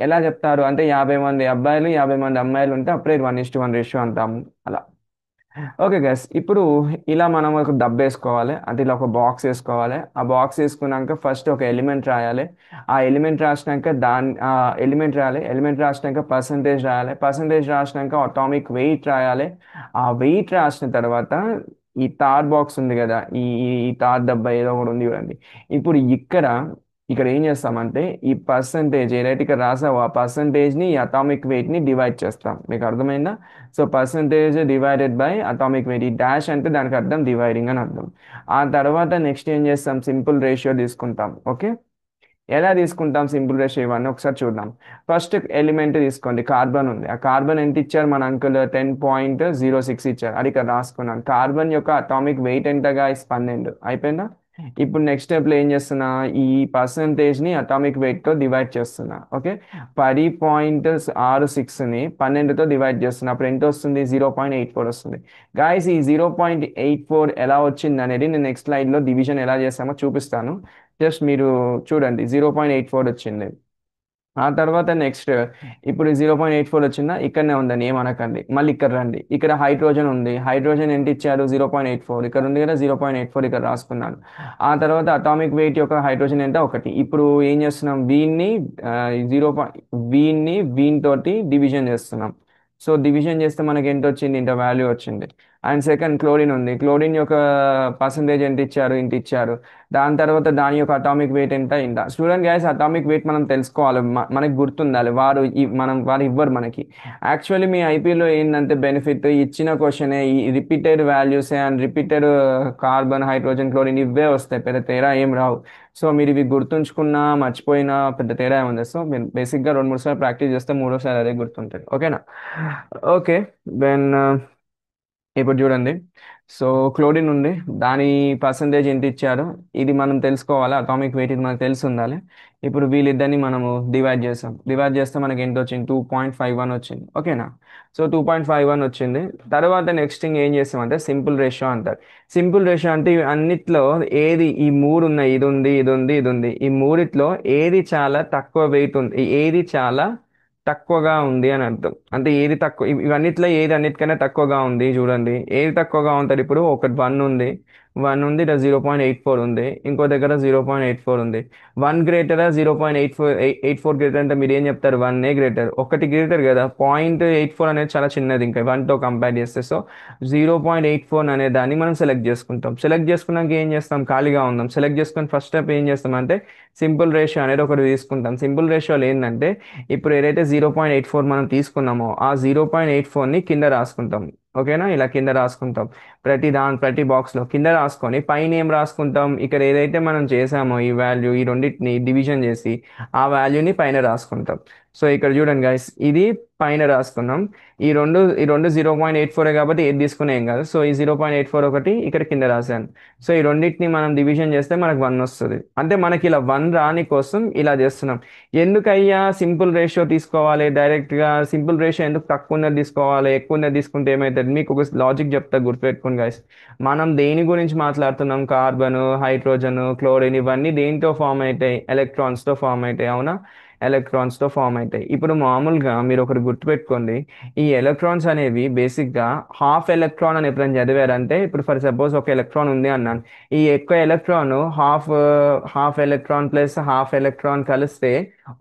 ఎలా చెప్తారు అంటే 50 మంది అబ్బాయిలు 50 మంది అమ్మాయిలు ఉంటే అప్పుడే 1:1 రేషియో అంటాము అలా. ఓకే గైస్, ఇప్పుడు ఇలా మనం ఒక డబ్బు వేసుకోవాలి, అంటే ఇలా ఒక బాక్స్ వేసుకోవాలి. ఆ బాక్స్ వేసుకున్నాక ఫస్ట్ ఒక ఎలిమెంట్ రాయాలి. ఆ ఎలిమెంట్ రాసినాక ఎలిమెంట్ రాసినాక పర్సంటేజ్ రాసినాక అటామిక్ వెయిట్ రాయాలి. ఆ వెయిట్ రాసిన తర్వాత ఈ థర్డ్ బాక్స్ ఉంది కదా, ఈ ఈ థర్డ్ డబ్బా ఏదో ఒకటి ఉంది చూడండి. ఇప్పుడు ఇక్కడ ఏం చేస్తామంటే ఈ పర్సంటేజ్ ఏదైతే ఇక్కడ రాసావో ఆ పర్సంటేజ్ని ఈ అటామిక్ వెయిట్ని డివైడ్ చేస్తాం. మీకు అర్థమైందా? So percentage divided by atomic weight, ఈ డాష్ అంటే దానికి అర్థం డివైడింగ్ అని అర్థం. ఆ తర్వాత నెక్స్ట్ ఏం చేస్తాం, సింపుల్ రేషియో తీసుకుంటాం. ఓకే, ఎలా తీసుకుంటాం సింపుల్ రేషియో, ఇవన్నీ ఒకసారి చూద్దాం. ఫస్ట్ ఎలిమెంట్ తీసుకోండి, కార్బన్ ఉంది. ఆ కార్బన్ ఎంత ఇచ్చారు మన అంకుల్, 10.06 ఇచ్చారు. అది ఇక్కడ రాసుకున్నాను. కార్బన్ యొక్క అటామిక్ వెయిట్ ఎంతగా, 12 అయిపోయిందా. ఇప్పుడు నెక్స్ట్ స్టెప్లో ఏం చేస్తున్నా, ఈ పర్సంటేజ్ని అటామిక్ వెయిట్తో డివైడ్ చేస్తున్నా. ఓకే, 10.66ని 12తో డివైడ్ చేస్తున్నా. అప్పుడు ఎంత వస్తుంది, 0.84 వస్తుంది. గాయస్, ఈ 0.84 ఎలా వచ్చింది అనేది నేను నెక్స్ట్ స్లైడ్లో డివిజన్ ఎలా చేస్తామో చూపిస్తాను. జస్ట్ మీరు చూడండి, 0.84 వచ్చింది. ఆ తర్వాత నెక్స్ట్, ఇప్పుడు 0.84 వచ్చిందా, ఇక్కడనే ఉందని ఏమనకండి. మళ్ళీ ఇక్కడ రండి, ఇక్కడ హైడ్రోజన్ ఉంది. హైడ్రోజన్ ఎంత ఇచ్చారు, 0.84. ఇక్కడ ఉంది కదా 0.84, ఇక్కడ రాసుకున్నాను. ఆ తర్వాత అటామిక్ వెయిట్ యొక్క హైడ్రోజన్ ఎంత, 1. ఇప్పుడు ఏం చేస్తున్నాం, జీరో వీన్ తోటి డివిజన్ చేస్తున్నాం. సో డివిజన్ చేస్తే మనకి ఎంత వచ్చింది, ఇంత వాల్యూ వచ్చింది. అండ్ సెకండ్ క్లోరిన్ ఉంది. క్లోరిన్ యొక్క పర్సంటేజ్ ఎంత ఇచ్చారు, ఇంత ఇచ్చారు. దాని తర్వాత దాని యొక్క అటామిక్ వెయిట్ ఎంత, ఇంత. స్టూడెంట్ గ్యాస్, అటామిక్ వెయిట్ మనం తెలుసుకోవాలి, మనకి గుర్తుండాలి. వారు ఇవ్వరు మనకి. యాక్చువల్లీ మీ ఐపీలో ఏంటంటే బెనిఫిట్, ఇచ్చిన క్వశ్చనే ఈ రిపీటెడ్ వాల్యూసే and repeated carbon hydrogen chlorine ఇవే వస్తాయి, పెద్ద తేడా ఏం రావు. సో మీరు ఇవి గుర్తుంచుకున్నా మర్చిపోయినా పెద్ద తేడా ఏముంది. సో మీరు బేసిక్గా 2-3 సార్లు ప్రాక్టీస్ చేస్తే మూడోసారి అదే గుర్తుంటుంది. ఓకేనా? ఓకే, దెన్ ఇప్పుడు చూడండి. సో క్లోరిన్ ఉంది, దాని పర్సంటేజ్ ఎంత ఇచ్చారు, ఇది మనం తెలుసుకోవాలి. అటామిక్ వెయిట్ ఇది మనకు తెలిసి ఉండాలి. ఇప్పుడు వీళ్ళిద్దరిని మనము డివైడ్ చేస్తే మనకి ఎంత వచ్చింది, 2.51 వచ్చింది. ఓకేనా? సో 2.51 వచ్చింది. తర్వాత నెక్స్ట్ థింగ్ ఏం చేస్తామంటే సింపుల్ రేషియో అంటారు. సింపుల్ రేషియో అంటే ఇవి అన్నిట్లో ఏది, ఈ మూడు ఉన్నాయి, ఇది ఉంది. ఈ మూడిట్లో ఏది చాలా తక్కువ వెయిట్ ఉంది, ఏది చాలా తక్కువగా ఉంది అని అర్థం. అంటే ఏది తక్కువ, ఇవన్నిట్లో ఏది అన్నిటికన్నా తక్కువగా ఉంది చూడండి. ఏది తక్కువగా ఉంటుంది, ఇప్పుడు ఒకటి 1 ఉంది, ఇక్కడ 0.84 ఉంది, ఇంకో దగ్గర 0.84 ఉంది. 1 గ్రేటరా, 0.84 గ్రేటర్ అంటే మీరు ఏం చెప్తారు, 1 గ్రేటర్. ఒకటి గ్రేటర్ కదా, 0.84 అనేది చాలా చిన్నది ఇంకా 1తో కంపేర్ చేస్తే. సో 0.84 అనే దాన్ని మనం సెలెక్ట్ చేసుకుంటాం. సెలెక్ట్ చేసుకున్నాక ఏం చేస్తాం, ఖాళీగా ఉందాం. సెలెక్ట్ చేసుకుని ఫస్ట్ స్టెప్ ఏం చేస్తాం అంటే సింపుల్ రేషియో అనేది ఒకటి తీసుకుంటాం. సింపుల్ రేషియోలో ఏంటంటే ఇప్పుడు ఏదైతే 0.84 మనం తీసుకున్నామో ఆ 0.84ని కింద రాసుకుంటాం. ఓకేనా? ఇలా కింద రాసుకుంటాం. ప్రతి బాక్స్లో కింద రాసుకొని పైన ఏం రాసుకుంటాం, ఇక్కడ ఏదైతే మనం చేసామో ఈ రెండింటిని డివిజన్ చేసి ఆ వాల్యూని పైన రాసుకుంటాం. సో ఇక్కడ చూడండి గైస్, ఇది పైన రాసుకున్నాం. ఈ రెండు 0.84 కాబట్టి ఏది తీసుకునే ఏం కాదు. సో ఈ 0.84 ఒకటి ఇక్కడ కింద రాశాను. సో ఈ రెండింటిని మనం డివిజన్ చేస్తే మనకు 1 వస్తుంది. అంటే మనకి ఇలా 1 రాని కోసం ఇలా చేస్తున్నాం. ఎందుకయ్యా సింపుల్ రేషియో తీసుకోవాలి, డైరెక్ట్గా సింపుల్ రేషియో ఎందుకు తక్కువ ఉన్నది తీసుకోవాలి, ఎక్కువ ఉన్నది తీసుకుంటే ఏమవుతుంది? మీకు ఒక లాజిక్ చెప్తా, గుర్తుపెట్టుకోండి గైస్. మనం దేని గురించి మాట్లాడుతున్నాం? కార్బన్, హైడ్రోజన్, క్లోరిన్, ఇవన్నీ దేంతో ఫామ్ అవుతాయి? ఎలక్ట్రాన్స్తో ఫామ్ అవుతాయి, అవునా? ఎలక్ట్రాన్స్తో ఫామ్ అవుతాయి. ఇప్పుడు మామూలుగా మీరు ఒకటి గుర్తుపెట్టుకోండి, ఈ ఎలక్ట్రాన్స్ అనేవి బేసిక్గా హాఫ్ ఎలక్ట్రాన్ అని ఎప్పుడైనా చదివారంటే, ఇప్పుడు ఫర్ సపోజ్ ఒక ఎలక్ట్రాన్ ఉంది అన్నాను, ఈ ఎక్కువ electron half electron plus half electron కలిస్తే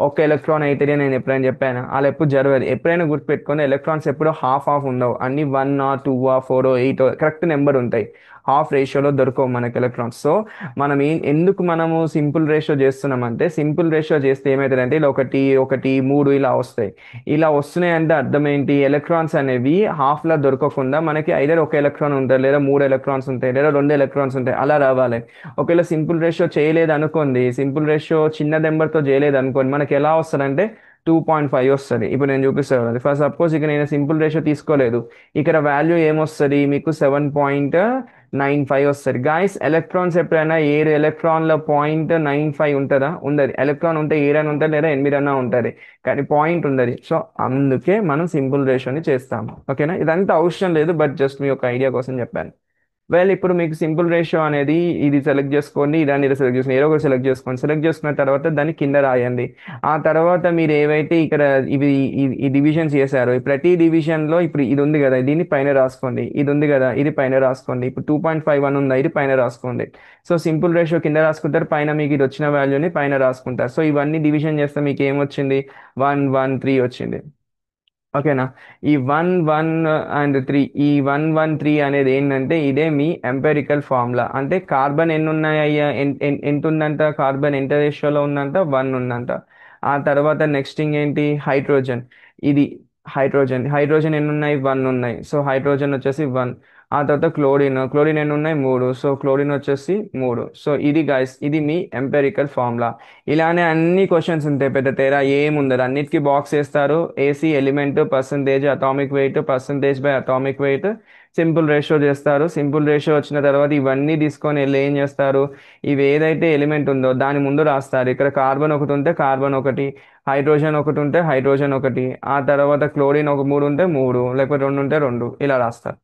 ఒక ఎలక్ట్రాన్ అవుతుంది అని నేను ఎప్పుడైనా చెప్పాను? అలా ఎప్పుడు జరగదు. ఎప్పుడైనా గుర్తుపెట్టుకోండి, ఎలక్ట్రాన్స్ ఎప్పుడు హాఫ్ హాఫ్ ఉండవు, అన్ని 1 2 4 8 కరెక్ట్ నెంబర్ ఉంటాయి. హాఫ్ రేషియోలో దొరకవు మనకి ఎలక్ట్రాన్స్. సో మనం ఎందుకు మనము సింపుల్ రేషియో చేస్తున్నామంటే, సింపుల్ రేషియో చేస్తే ఏమవుతుందంటే ఇలా ఒకటి ఒకటి 3 ఇలా వస్తాయి. ఇలా వస్తున్నాయి అంటే అర్థం ఏంటి? ఎలక్ట్రాన్స్ అనేవి హాఫ్ లా దొరకకుండా మనకి ఐదర్ ఒక ఎలక్ట్రాన్ ఉంటాయి, లేదా 3 ఎలక్ట్రాన్స్ ఉంటాయి, లేదా 2 ఎలక్ట్రాన్స్ ఉంటాయి, అలా రావాలి. ఒకవేళ సింపుల్ రేషియో చేయలేదు అనుకోండి, సింపుల్ రేషియో చిన్న నెంబర్తో చేయలేదు అనుకోండి, మనకి ఎలా వస్తుందంటే 2.5 వస్తుంది. ఇప్పుడు నేను చూపిస్తాను అది. ఫస్ట్ సపోజ్ ఇక నేను సింపుల్ రేషియో తీసుకోలేదు, ఇక్కడ వాల్యూ ఏమొస్తుంది మీకు? 7.95 వస్తుంది. గాయస్, ఎలక్ట్రాన్స్ ఎప్పుడైనా 7 ఎలక్ట్రాన్ల 0.95 ఉంటుందా? ఉండదు. ఎలక్ట్రాన్ ఉంటే 7 అని ఉంటుంది, లేదా 8 అన్నా ఉంటుంది, కానీ పాయింట్ ఉండదు. సో అందుకే మనం సింపుల్ రేషియోని చేస్తాము. ఓకేనా? ఇదంతా అవసరం లేదు, బట్ జస్ట్ మీ ఒక ఐడియా కోసం చెప్పాను. ఇప్పుడు మీకు సింపుల్ రేషియో అనేది ఇది సెలెక్ట్ చేసుకోండి, ఇదాన్ని ఇది సెలెక్ట్ చేసుకోండి, ఏదో ఒకటి సెలెక్ట్ చేసుకోండి. సెలెక్ట్ చేసుకున్న తర్వాత దాన్ని కింద రాయండి. ఆ తర్వాత మీరు ఏవైతే ఇక్కడ ఇవి ఈ డివిజన్స్ చేశారో, ఈ ప్రతి డివిజన్ లో ఇప్పుడు ఇది ఉంది కదా, దీన్ని పైన రాసుకోండి. ఇది ఉంది కదా, ఇది పైన రాసుకోండి. ఇప్పుడు 2.51 ఉందా, ఇది పైన రాసుకోండి. సో సింపుల్ రేషియో కింద రాసుకుంటారు, పైన మీకు ఇది వచ్చిన వాల్యూని పైన రాసుకుంటారు. సో ఇవన్నీ డివిజన్ చేస్తే మీకు ఏమొచ్చింది? 113 వచ్చింది. ఓకేనా? ఈ 1 1 అండ్ 3, ఈ 1 1 3 అనేది ఏంటంటే ఇదే మీ ఎంపెరికల్ ఫార్ములా. అంటే కార్బన్ ఎన్ని ఉన్నాయ్యా, ఎంత ఉందంట? కార్బన్ ఎంత రేషియోలో ఉందంట? 1 ఉందంట. ఆ తర్వాత నెక్స్ట్ థింగ్ ఏంటి? హైడ్రోజన్. ఇది హైడ్రోజన్ ఎన్ని ఉన్నాయి? 1 ఉన్నాయి. సో హైడ్రోజన్ వచ్చేసి 1. ఆ తర్వాత క్లోరిన్ ఎన్ని ఉన్నాయి? 3. సో క్లోరిన్ వచ్చేసి 3. సో ఇది గైస్, ఇది మీ ఎంపెరికల్ ఫార్ములా. ఇలానే అన్ని క్వశ్చన్స్ ఉంటాయి, పెద్ద తేడా ఏముండదు. అన్నిటికీ బాక్స్ వేస్తారు, AC element, percentage, atomic weight, percentage by atomic weight, simple ratio చేస్తారు. సింపుల్ రేషియో వచ్చిన తర్వాత ఇవన్నీ తీసుకొని వెళ్ళి ఏం చేస్తారు? ఇవి ఏదైతే ఎలిమెంట్ ఉందో దాని ముందు రాస్తారు. ఇక్కడ కార్బన్ ఒకటి ఉంటే కార్బన్ ఒకటి, హైడ్రోజన్ ఒకటి ఉంటే హైడ్రోజన్ ఒకటి, ఆ తర్వాత క్లోరిన్ ఒక 3 ఉంటే 3, లేకపోతే 2 ఉంటే 2, ఇలా రాస్తారు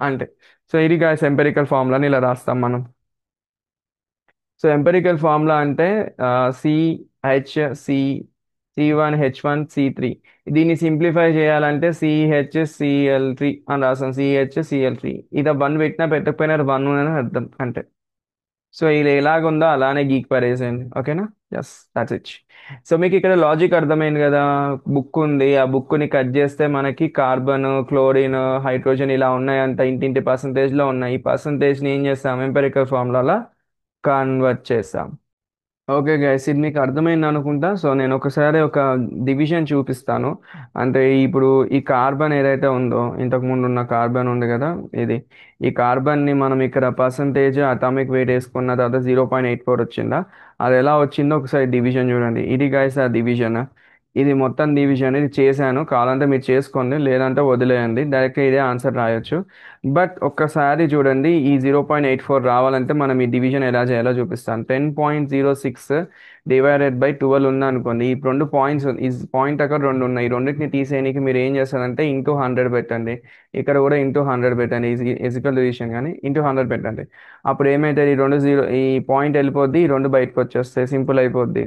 అంటే. సో ఇది గాయస్ ఎంపెరికల్ ఫార్ములాని ఇలా రాస్తాం మనం. సో ఎంపెరికల్ ఫార్ములా అంటే సిహెచ్ సి C1H1C3. దీన్ని సింప్లిఫై చేయాలంటే CHCl3 అని రాస్తాం. CHCl3 ఇది 1 పెట్టినా పెట్టకపోయినా 1 అని అర్థం అంటే. సో ఇది ఎలాగుందో అలానే గీక్ పరేసేయండి. ఓకేనా? Yes, that's it. సో మీకు ఇక్కడ లాజిక్ అర్థమైంది కదా? బుక్ ఉంది, ఆ బుక్ని కట్ చేస్తే మనకి కార్బన్, క్లోరిన్, హైడ్రోజన్ ఇలా ఉన్నాయంట, ఇంటింటి పర్సంటేజ్లో ఉన్నాయి. ఈ పర్సంటేజ్ని ఏం చేస్తాం? ఎంపెరికల్ ఫార్ములాలో కన్వర్ట్ చేస్తాం. ఓకే గైస్, ఇది మీకు అర్థమైంది అనుకుంటా. సో నేను ఒకసారి ఒక డివిజన్ చూపిస్తాను. అంటే ఇప్పుడు ఈ కార్బన్ ఏదైతే ఉందో, ఇంతకు ముందు ఉన్న కార్బన్ ఉంది కదా, ఇది ఈ కార్బన్ని మనం ఇక్కడ పర్సంటేజ్ అటామిక్ వెయిట్ వేసుకున్న తర్వాత 0.84 వచ్చిందా? అది ఎలా వచ్చిందో ఒకసారి డివిజన్ చూడండి. ఇది గైస్ ఆ డివిజన్. ఇది మొత్తం డివిజన్, ఇది చేశాను. కావాలంటే మీరు చేసుకోండి, లేదంటే వదిలేయండి, డైరెక్ట్గా ఇదే ఆన్సర్ రాయొచ్చు. బట్ ఒక్కసారి చూడండి, ఈ 0.84 రావాలంటే మనం ఈ డివిజన్ ఎలా చేయాలో చూపిస్తాను. 10.06 డివైడెడ్ బై 12 ఉంది అనుకోండి. ఈ రెండు పాయింట్స్, ఈ పాయింట్ అక్కడ రెండు ఉన్నాయి, ఈ రెండింటిని తీసేయడానికి మీరు ఏం చేస్తారంటే ఇంటూ 100 పెట్టండి. ఇక్కడ కూడా ఇంటూ 100 పెట్టండి, ఈజికల్ డివిజన్ కానీ ఇంటూ 100 పెట్టండి. అప్పుడు ఏమైతుంది? ఈ రెండు జీరో, ఈ పాయింట్ వెళ్ళిపోద్ది, ఈ రెండు బయటకు వచ్చేస్తాయి, సింపుల్ అయిపోద్ది.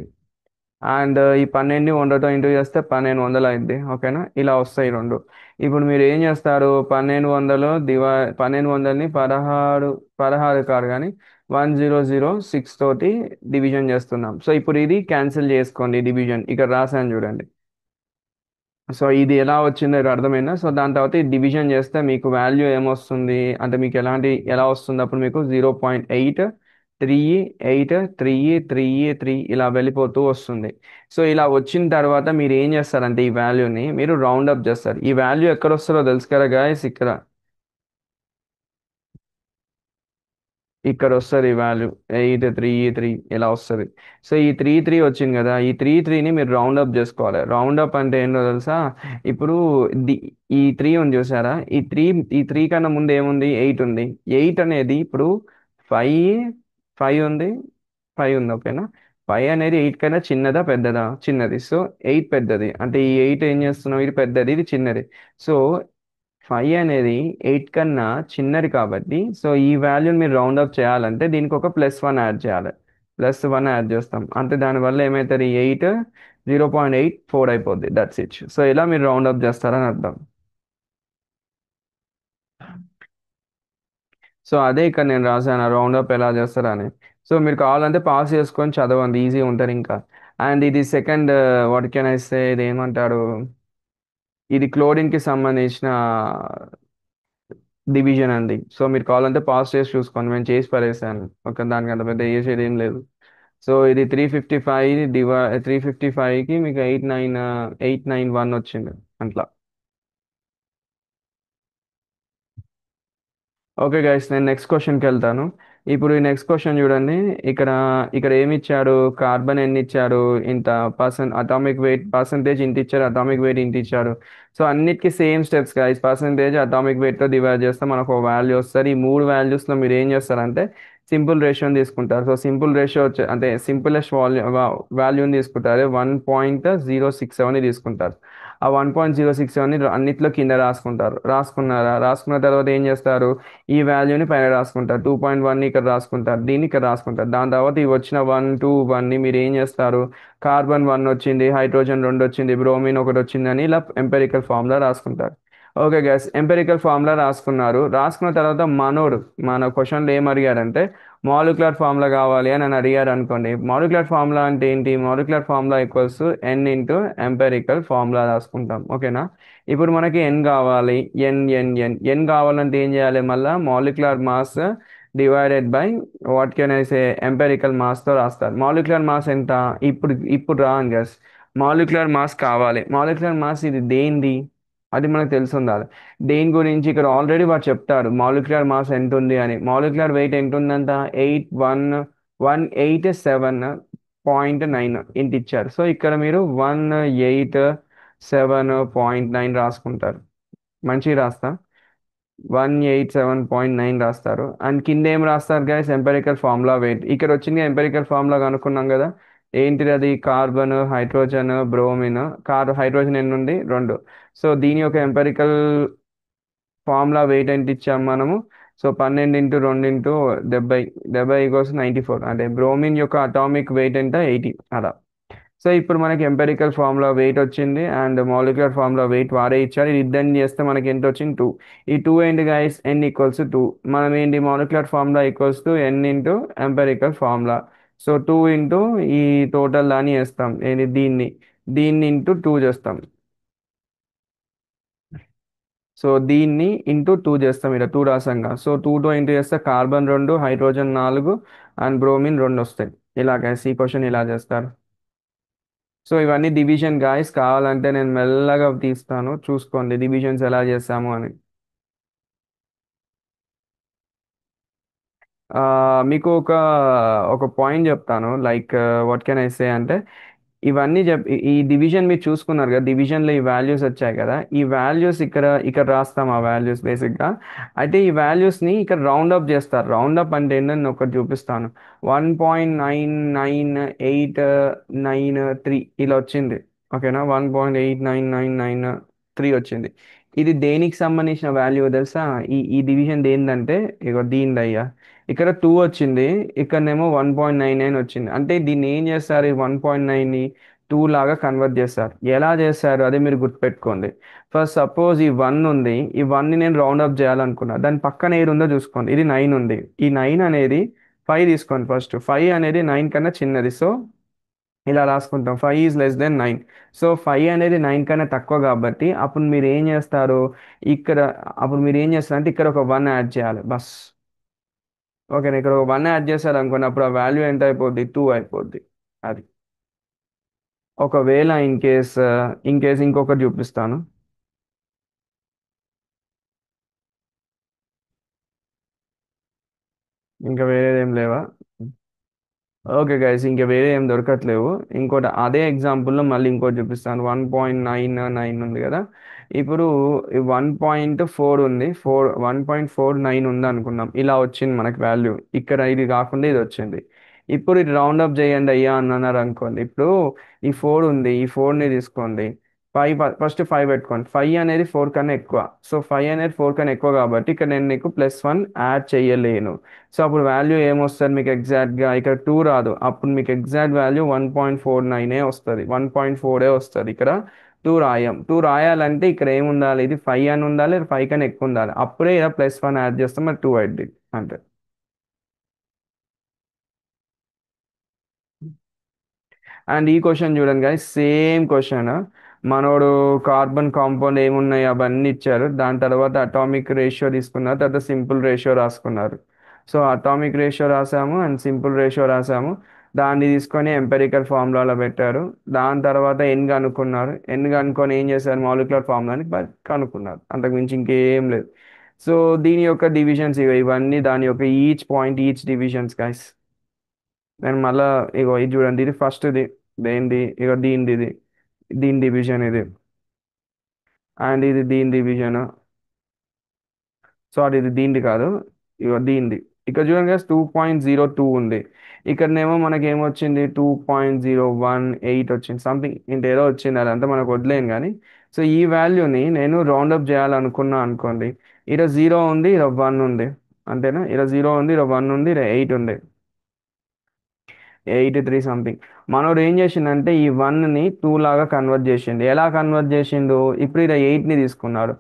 అండ్ ఈ 12ని 100తో ఇంటూ చేస్తే 1200 అయింది. ఓకేనా? ఇలా వస్తాయి రెండు. ఇప్పుడు మీరు ఏం చేస్తారు? 1200ని 16 కాదు కానీ 1006 తోటి డివిజన్ చేస్తున్నాం. సో ఇప్పుడు ఇది క్యాన్సిల్ చేసుకోండి, డివిజన్ ఇక్కడ రాసాను చూడండి. సో ఇది ఎలా వచ్చిందో ఇది అర్థమైందా? సో దాని తర్వాత ఈ డివిజన్ చేస్తే మీకు వాల్యూ ఏమొస్తుంది అంటే, మీకు ఎలా వస్తుంది అప్పుడు? మీకు 0.83833 ఇలా వెళ్ళిపోతూ వస్తుంది. సో ఇలా వచ్చిన తర్వాత మీరు ఏం చేస్తారంటే ఈ వాల్యూని మీరు రౌండ్ అప్ చేస్తారు. ఈ వాల్యూ ఎక్కడ వస్తుందో తెలుసు కదా గాయస్? ఇక్కడ ఇక్కడ వస్తుంది వాల్యూ 8 3 3 ఇలా వస్తుంది. సో ఈ 3 3 వచ్చింది కదా, ఈ 3 3ని మీరు రౌండ్ అప్ చేసుకోవాలి. రౌండ్ అప్ అంటే ఏంటో తెలుసా? ఇప్పుడు ది ఈ 3 ఉంది చూసారా, ఈ త్రీ కన్నా ముందు ఏముంది, 8 ఉంది. 8 అనేది ఇప్పుడు 5 5 ఉంది, 5 ఉంది, ఓకేనా? 5 అనేది 8 కన్నా చిన్నదా పెద్దదా? చిన్నది. సో 8 పెద్దది, అంటే ఈ 8 ఏం చేస్తున్నాం, ఇది పెద్దది ఇది చిన్నది. సో 5 అనేది 8 కన్నా చిన్నది కాబట్టి, సో ఈ వాల్యూని మీరు రౌండ్ అప్ చేయాలంటే దీనికి ఒక +1 యాడ్ చేయాలి. +1 యాడ్ చేస్తాం అంటే దానివల్ల ఏమవుతుంది, 0.84 అయిపోద్ది. That's it. సో ఇలా మీరు రౌండ్ అప్ చేస్తారని అర్థం. సో అదే ఇక్కడ నేను రాశాను రౌండ్ అప్ ఎలా చేస్తారని. సో మీరు కావాలంటే పాస్ చేసుకొని చదవండి, ఈజీ ఉంటారు ఇంకా. అండ్ ఇది సెకండ్, వాట్ కెన్ ఐ సే, ఇది ఏమంటారు, ఇది క్లోరిన్ కి సంబంధించిన డివిజన్ అండి. సో మీరు కావాలంటే పాస్ చేసి చూసుకోండి, నేను చేసి పడేసాను. ఒక దానికంత పెద్ద చేసేది ఏం లేదు. సో ఇది 355కి మీకు 891 వచ్చింది అట్లా. ఓకే గైస్, నేను నెక్స్ట్ క్వశ్చన్కి వెళ్తాను. ఇప్పుడు ఈ నెక్స్ట్ క్వశ్చన్ చూడండి. ఇక్కడ ఇక్కడ ఏమి ఇచ్చాడు, కార్బన్ ఎన్ని ఇచ్చారు, ఇంత అటామిక్ వెయిట్ పర్సంటేజ్ ఇంత ఇచ్చారు, అటామిక్ వెయిట్ ఇంత ఇచ్చారు. సో అన్నిటికీ same steps guys, percentage atomic వెయిట్తో డివైడ్ చేస్తే మనకు ఒక వాల్యూ వస్తుంది. ఈ మూడు వాల్యూస్లో మీరు ఏం చేస్తారంటే సింపుల్ రేషియోని తీసుకుంటారు. సో సింపుల్ రేషియో వచ్చే అంటే సింపులెస్ట్ వాల్యూని తీసుకుంటారు, 1.067ని తీసుకుంటారు. ఆ 1.067ని అన్నిట్లో కింద రాసుకుంటారు. రాసుకున్నారా, రాసుకున్న తర్వాత ఏం చేస్తారు, ఈ వాల్యూని పైన రాసుకుంటారు. 2.1 ఇక్కడ రాసుకుంటారు, దీన్ని ఇక్కడ రాసుకుంటారు. దాని తర్వాత ఇవి వచ్చిన 1 2 1ని మీరు ఏం చేస్తారు, కార్బన్ 1 వచ్చింది, హైడ్రోజన్ 2 వచ్చింది, బ్రోమిన్ 1 వచ్చింది అని ఇలా ఎంపెరికల్ ఫార్ములా రాసుకుంటారు. ఓకే గ్యాస్, ఎంపెరికల్ ఫార్ములా రాసుకున్నారు. రాసుకున్న తర్వాత మన క్వశ్చన్లో ఏం అడిగారంటే మాలిక్యులర్ ఫార్ములా కావాలి అని అడిగారు అనుకోండి. మాలిక్యులర్ ఫార్ములా అంటే ఏంటి, molecular formula equals n into empirical formula రాసుకుంటాం, ఓకేనా? ఇప్పుడు మనకి ఎన్ కావాలి, ఎన్ కావాలంటే ఏం చేయాలి, మళ్ళా molecular mass divided by what can I say empirical మాస్తో రాస్తారు. మాలిక్యులర్ మాస్ ఎంత, ఇప్పుడు రాంగ్ గస్. మాలిక్యులర్ మాస్ కావాలి. మాలిక్యులర్ మాస్ ఇది దేంది, అది మనకు తెలిసి ఉండాలి. దేని గురించి ఇక్కడ ఆల్రెడీ వాడు చెప్తారు మాలిక్యులర్ మాస్ ఎంత ఉంది అని. మాలిక్యులర్ వెయిట్ ఎంత ఉందంట, 187.9 ఇంత ఇచ్చారు. సో ఇక్కడ మీరు 187.9 రాసుకుంటారు. మంచిగా రాస్తా, 187.9 రాస్తారు. అండ్ కింద ఏం రాస్తారు గైస్, ఎంపెరికల్ ఫార్ములా వెయిట్. ఇక్కడ వచ్చింది ఎంపెరికల్ ఫార్ములా కనుక్కున్నాం కదా, ఏంటిది అది, కార్బన్ హైడ్రోజన్ బ్రోమిన్. హైడ్రోజన్ ఎన్ని ఉంది, 2. సో దీని యొక్క ఎంపెరికల్ ఫార్ములా వెయిట్ ఎంత ఇచ్చాం మనము, సో 12 ఇంటూ 2 ఇంటూ 70, 94. అంటే బ్రోమిన్ యొక్క అటామిక్ వెయిట్ ఎంత, 80 అలా. సో ఇప్పుడు మనకి ఎంపెరికల్ ఫార్ములా వెయిట్ వచ్చింది అండ్ మాలిక్యులర్ ఫార్ములా వెయిట్ వారే ఇచ్చారు. ఇది ఇద్దరిని చేస్తే మనకి ఎంత వచ్చింది, 2. ఈ 2 ఏంటి గైస్, n ఈక్వల్స్ 2. మనం ఏంటి, molecular formula equals to n into empirical formula. So 2 into ఈ టోటల్ దాన్ని వేస్తాం, ఏంటి దీన్ని ఇంటూ 2 చేస్తాం. సో దీన్ని ఇంటూ 2 చేస్తాం, ఇక్కడ 2 రాసంగా. సో 2 ఇంటూ చేస్తే కార్బన్ 2 హైడ్రోజన్ 4 అండ్ బ్రోమిన్ 2 వస్తాయి. ఇలా గైస్ ఈ క్వశ్చన్ ఇలా చేస్తారు. సో ఇవన్నీ డివిజన్ గాయస్, కావాలంటే నేను మెల్లగా తీస్తాను, చూసుకోండి డివిజన్స్ ఎలా చేస్తాము అని. ఆ, మీకు ఒక పాయింట్ చెప్తాను, లైక్ వాట్ కెన్ ఐ సే అంటే, ఇవన్నీ ఈ డివిజన్ మీరు చూసుకున్నారు కదా, డివిజన్లో ఈ వాల్యూస్ వచ్చాయి కదా, ఈ వాల్యూస్ ఇక్కడ ఇక్కడ రాస్తాం ఆ వాల్యూస్ బేసిక్గా. అయితే ఈ వాల్యూస్ని ఇక్కడ రౌండ్ అప్ చేస్తారు. రౌండ్ అప్ అంటే ఏంటని నేను ఒకటి చూపిస్తాను. 1.99893 ఇలా వచ్చింది, ఓకేనా? 1.89993 వచ్చింది. ఇది దేనికి సంబంధించిన వాల్యూ తెలుసా, ఈ డివిజన్ దేనిదంటే, ఇగో దీనిది అయ్యా. ఇక్కడ 2 వచ్చింది, ఇక్కడనేమో 1.99 వచ్చింది. అంటే దీన్ని ఏం చేస్తారు, ఈ 1.9ని 2 లాగా కన్వర్ట్ చేస్తారు. ఎలా చేస్తారు అది మీరు గుర్తుపెట్టుకోండి. ఫస్ట్ సపోజ్ ఈ 1 ఉంది, ఈ 1ని నేను రౌండ్ అప్ చేయాలనుకున్నా, దాని పక్కన ఏది ఉందో చూసుకోండి. ఇది 9 ఉంది, ఈ 9 అనేది 5 తీసుకోండి. ఫస్ట్ 5 అనేది 9 కన్నా చిన్నది. సో ఇలా రాసుకుంటాం, 5 ఈజ్ లెస్ దెన్ 9. సో 5 అనేది 9 కన్నా తక్కువ కాబట్టి అప్పుడు మీరు ఏం చేస్తారు, ఇక్కడ అప్పుడు మీరు ఏం చేస్తారు అంటే ఇక్కడ ఒక 1 యాడ్ చేయాలి బస్. ఓకే, ఇక్కడ ఒక 1 యాడ్ చేశారు అనుకోండి, అప్పుడు ఆ వాల్యూ ఎంత అయిపోద్ది, 2 అయిపోద్ది. అది ఒకవేళ ఇన్ కేస్ ఇంకొకటి చూపిస్తాను. ఇంకా వేరేది ఏం లేవా? ఓకే గైస్, ఇంకా వేరే ఏం దొరకట్లేవు. ఇంకోటి అదే ఎగ్జాంపుల్లో మళ్ళీ ఇంకోటి చూపిస్తాను. 1.99 ఉంది కదా. ఇప్పుడు 1.4 ఉంది, 1.49 ఉంది అనుకున్నాం. ఇలా వచ్చింది మనకి వాల్యూ. ఇక్కడ ఇది కాకుండా ఇది వచ్చింది. ఇప్పుడు ఇది రౌండ్ అప్ చేయండి అయ్యా అని అన్నారు అనుకోండి. ఇప్పుడు ఈ 4 ఉంది, ఈ 4ని తీసుకోండి. 5, ఫస్ట్ 5 పెట్టుకోండి. 5 అనేది 4 కన్నా ఎక్కువ. సో 5 అనేది 4 కన్నా ఎక్కువ కాబట్టి ఇక్కడ నేను నీకు +1 యాడ్ చేయలేను. సో అప్పుడు వాల్యూ ఏమొస్తుంది మీకు ఎగ్జాక్ట్గా? ఇక్కడ 2 రాదు. అప్పుడు మీకు ఎగ్జాక్ట్ వాల్యూ 1.49 వస్తుంది, 1.4 వస్తుంది. ఇక్కడ 2 రాయం. 2 రాయాలంటే ఇక్కడ ఏముండాలి? ఇది 5 అని ఉండాలి, 5 కన్నా ఎక్కువ ఉండాలి. అప్పుడే ఇలా +1 యాడ్ చేస్తాం, మరి 2 అయింది అంటే. అండ్ ఈ క్వశ్చన్ చూడండి guys, సేమ్ క్వశ్చన్. మనోడు కార్బన్ కాంపౌండ్ ఏమున్నాయి అవన్నీ ఇచ్చారు. దాని తర్వాత అటామిక్ రేషియో తీసుకున్నారు, తర్వాత సింపుల్ రేషియో రాసుకున్నారు. సో అటామిక్ రేషియో రాసాము అండ్ సింపుల్ రేషియో రాసాము. దాన్ని తీసుకొని ఎంపెరికల్ ఫార్ములాలో పెట్టారు. దాని తర్వాత ఎన్ కనుక్కున్నారు. ఎన్ కనుక్కొని ఏం చేశారు? మాలిక్యులర్ ఫార్ములాని కనుక్కున్నారు. అంతకు మించి ఇంకేం లేదు. సో దీని యొక్క డివిజన్స్ ఇవన్నీ దాని యొక్క each point each divisions guys. నేను మళ్ళా ఇగో ఇది చూడండి, ఇది ఫస్ట్ ఇది దేనిది, ఇగో దీనిది ఇది, దీని డివిజన్ ఇది. అండ్ ఇది దీని డివిజన్. సారీ, ఇది దీనిది కాదు, ఇగో దీనిది. ఇక్కడ చూడండి గైస్, 2.02 ఉంది. ఇక్కడనేమో మనకి ఏమొచ్చింది? 2.018 వచ్చింది, సంథింగ్ ఇంత ఏదో వచ్చింది. అదంతా మనకు వదిలేను కానీ. సో ఈ వాల్యూని నేను రౌండ్ అప్ చేయాలనుకున్నా అనుకోండి. ఇక్కడ 0 ఉంది, ఇక్కడ 1 ఉంది. అంతేనా? ఇక్కడ 0 ఉంది, ఇక్కడ 1 ఉంది, ఇక్కడ 8 ఉంది. 83 సంథింగ్. మనోడు ఏం చేసిండంటే ఈ 1ని 2 లాగా కన్వర్ట్ చేసిండు. ఎలా కన్వర్ట్ చేసిండు? ఇప్పుడు ఇలా 8ని తీసుకున్నాడు.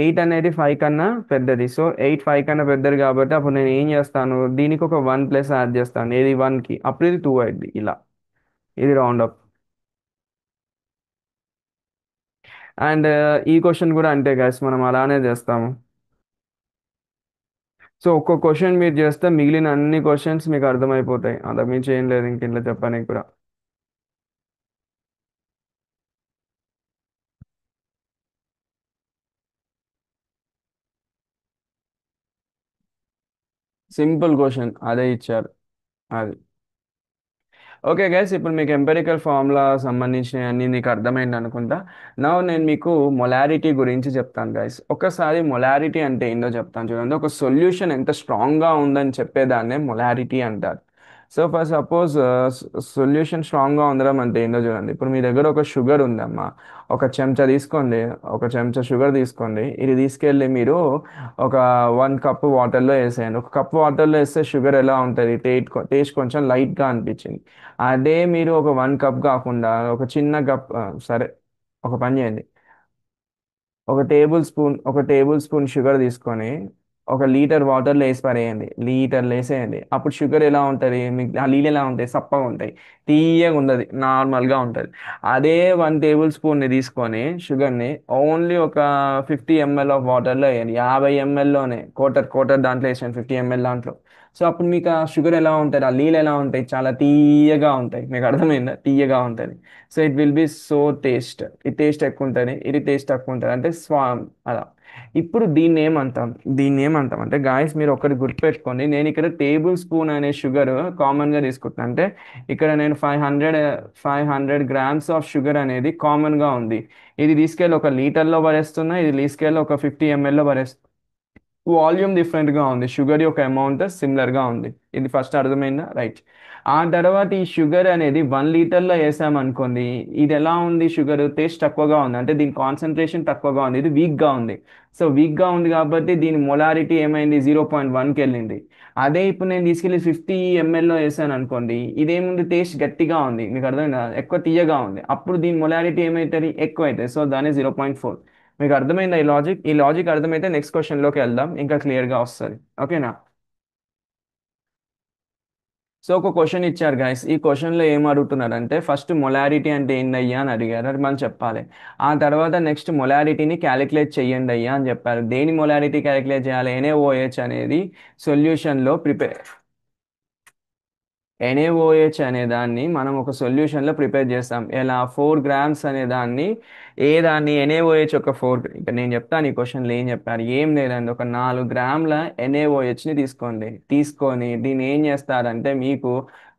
8 అనేది 5 కన్నా పెద్దది. సో 8 5 కన్నా పెద్దది కాబట్టి అప్పుడు నేను ఏం చేస్తాను? దీనికి ఒక 1 ప్లస్ యాడ్ చేస్తాను. ఏది? 1కి. అప్పుడు ఇది 2 అయింది ఇలా. ఇది రౌండ్ అప్. అండ్ ఈ క్వశ్చన్ కూడా అంతే గైస్, మనం అలానే చేస్తాము. సో ఒక్క క్వశ్చన్ మీరు చేస్తే మిగిలిన అన్ని క్వశ్చన్స్ మీకు అర్థమైపోతాయి. అంతకు మించి ఏం లేదు ఇంక ఇంట్లో చెప్పడానికి కూడా. సింపుల్ క్వశ్చన్ అదే ఇచ్చారు. అది ఓకే గైస్, ఇప్పుడు మీకు ఎంపెరికల్ ఫార్ములా సంబంధించిన అన్ని నీకు అర్థమైంది అనుకుంటా. నా నేను మీకు మొలారిటీ గురించి చెప్తాను గైస్. ఒకసారి మొలారిటీ అంటే ఏందో చెప్తాను చూడండి. ఒక సొల్యూషన్ ఎంత స్ట్రాంగ్గా ఉందని చెప్పేదాన్నే మొలారిటీ అంటారు. సో ఫర్ సపోజ్ సొల్యూషన్ స్ట్రాంగ్గా ఉండడం అంటే ఏందో చూడండి. ఇప్పుడు మీ దగ్గర ఒక షుగర్ ఉందమ్మా. ఒక చెంచా తీసుకోండి, ఒక చెంచా షుగర్ తీసుకోండి. ఇది తీసుకెళ్ళి మీరు ఒక 1 కప్ వాటర్లో వేసేయండి. ఒక కప్ వాటర్లో వేస్తే షుగర్ ఎలా ఉంటుంది? టేస్ట్ కొంచెం లైట్గా అనిపించింది. అదే మీరు ఒక 1 కప్ కాకుండా ఒక చిన్న కప్, సరే ఒక పని చేయండి. ఒక టేబుల్ స్పూన్ షుగర్ తీసుకొని ఒక లీటర్ వాటర్లో వేసి పడేయండి. లీటర్లో వేసేయండి. అప్పుడు షుగర్ ఎలా ఉంటుంది? మీకు ఆ నీళ్ళు ఎలా ఉంటాయి? సప్పగా ఉంటాయి, తీయగా ఉండదు, నార్మల్గా ఉంటుంది. అదే 1 టేబుల్ స్పూన్ని తీసుకొని షుగర్ని ఓన్లీ ఒక 50 ml ఆఫ్ వాటర్లో వేయండి. 50 mlలోనే కోటర్ కోటర్ దాంట్లో వేసేయండి, 50 ml దాంట్లో. సో అప్పుడు మీకు ఆ షుగర్ ఎలా ఉంటుంది? ఆ నీళ్ళు ఎలా ఉంటాయి? చాలా తీయగా ఉంటాయి. మీకు అర్థమైందా? తీయగా ఉంటుంది. So it will be so taste. ఇది టేస్ట్ ఎక్కువ ఉంటుంది, ఇది టేస్ట్ తక్కువ ఉంటుంది, అంటే అలా. ఇప్పుడు దీన్ని ఏమంటాం అంటే గాయస్, మీరు ఒకటి గుర్తుపెట్టుకోండి. నేను ఇక్కడ టేబుల్ స్పూన్ అనే షుగర్ కామన్గా తీసుకుంటున్నాను. అంటే ఇక్కడ నేను 500 గ్రామ్స్ ఆఫ్ షుగర్ అనేది కామన్గా ఉంది. ఇది తీసుకెళ్ళి ఒక లీటర్లో పడేస్తున్నా, ఇది తీసుకెళ్ళి ఒక 50 mlలో పడేస్తున్నా. వాల్యూమ్ డిఫరెంట్గా ఉంది, షుగర్ యొక్క అమౌంట్ సిమిలర్గా ఉంది. ఇది ఫస్ట్ అర్థమైందా? రైట్. ఆ తర్వాత ఈ షుగర్ అనేది 1 లీటర్లో వేసామనుకోండి. ఇది ఎలా ఉంది? షుగర్ టేస్ట్ తక్కువగా ఉంది, అంటే దీని కాన్సన్ట్రేషన్ తక్కువగా ఉంది, ఇది వీక్గా ఉంది. సో వీక్గా ఉంది కాబట్టి దీని మొలారిటీ ఏమైంది? 0.1కి వెళ్ళింది. అదే ఇప్పుడు నేను తీసుకెళ్ళి 50 mlలో వేసాను అనుకోండి, ఇదేముంది? టేస్ట్ గట్టిగా ఉంది, మీకు అర్థమైందా? ఎక్కువ తీయగా ఉంది. అప్పుడు దీని మొలారిటీ ఏమవుతుంది? ఎక్కువ అవుతుంది. సో దాని 0.4. మీకు అర్థమైందా ఈ లాజిక్ అర్థమైతే నెక్స్ట్ క్వశ్చన్లోకి వెళ్దాం, ఇంకా క్లియర్గా వస్తుంది. ఓకేనా? సో ఒక క్వశ్చన్ ఇచ్చారు గైస్. ఈ క్వశ్చన్లో ఏం అడుగుతున్నారంటే ఫస్ట్ మొలారిటీ అంటే ఏందయ్యా అని అడిగారు, అది మనం చెప్పాలి. ఆ తర్వాత నెక్స్ట్ మొలారిటీని క్యాలిక్యులేట్ చెయ్యండి అయ్యా అని చెప్పారు. దేని మొలారిటీ క్యాలిక్యులేట్ చేయాలి? NaOH అనేది సొల్యూషన్లో NaOH అనే దాన్ని మనం ఒక సొల్యూషన్లో ప్రిపేర్ చేస్తాం. ఎలా 4 గ్రామ్స్ అనే దాన్ని దాన్ని NaOH ఒక 4, ఇక నేను చెప్తాను ఈ క్వశ్చన్లో ఏం చెప్పారు. ఏం లేదండి, ఒక 4 గ్రాముల NaOHని తీసుకోండి. తీసుకొని దీన్ని ఏం చేస్తారంటే మీకు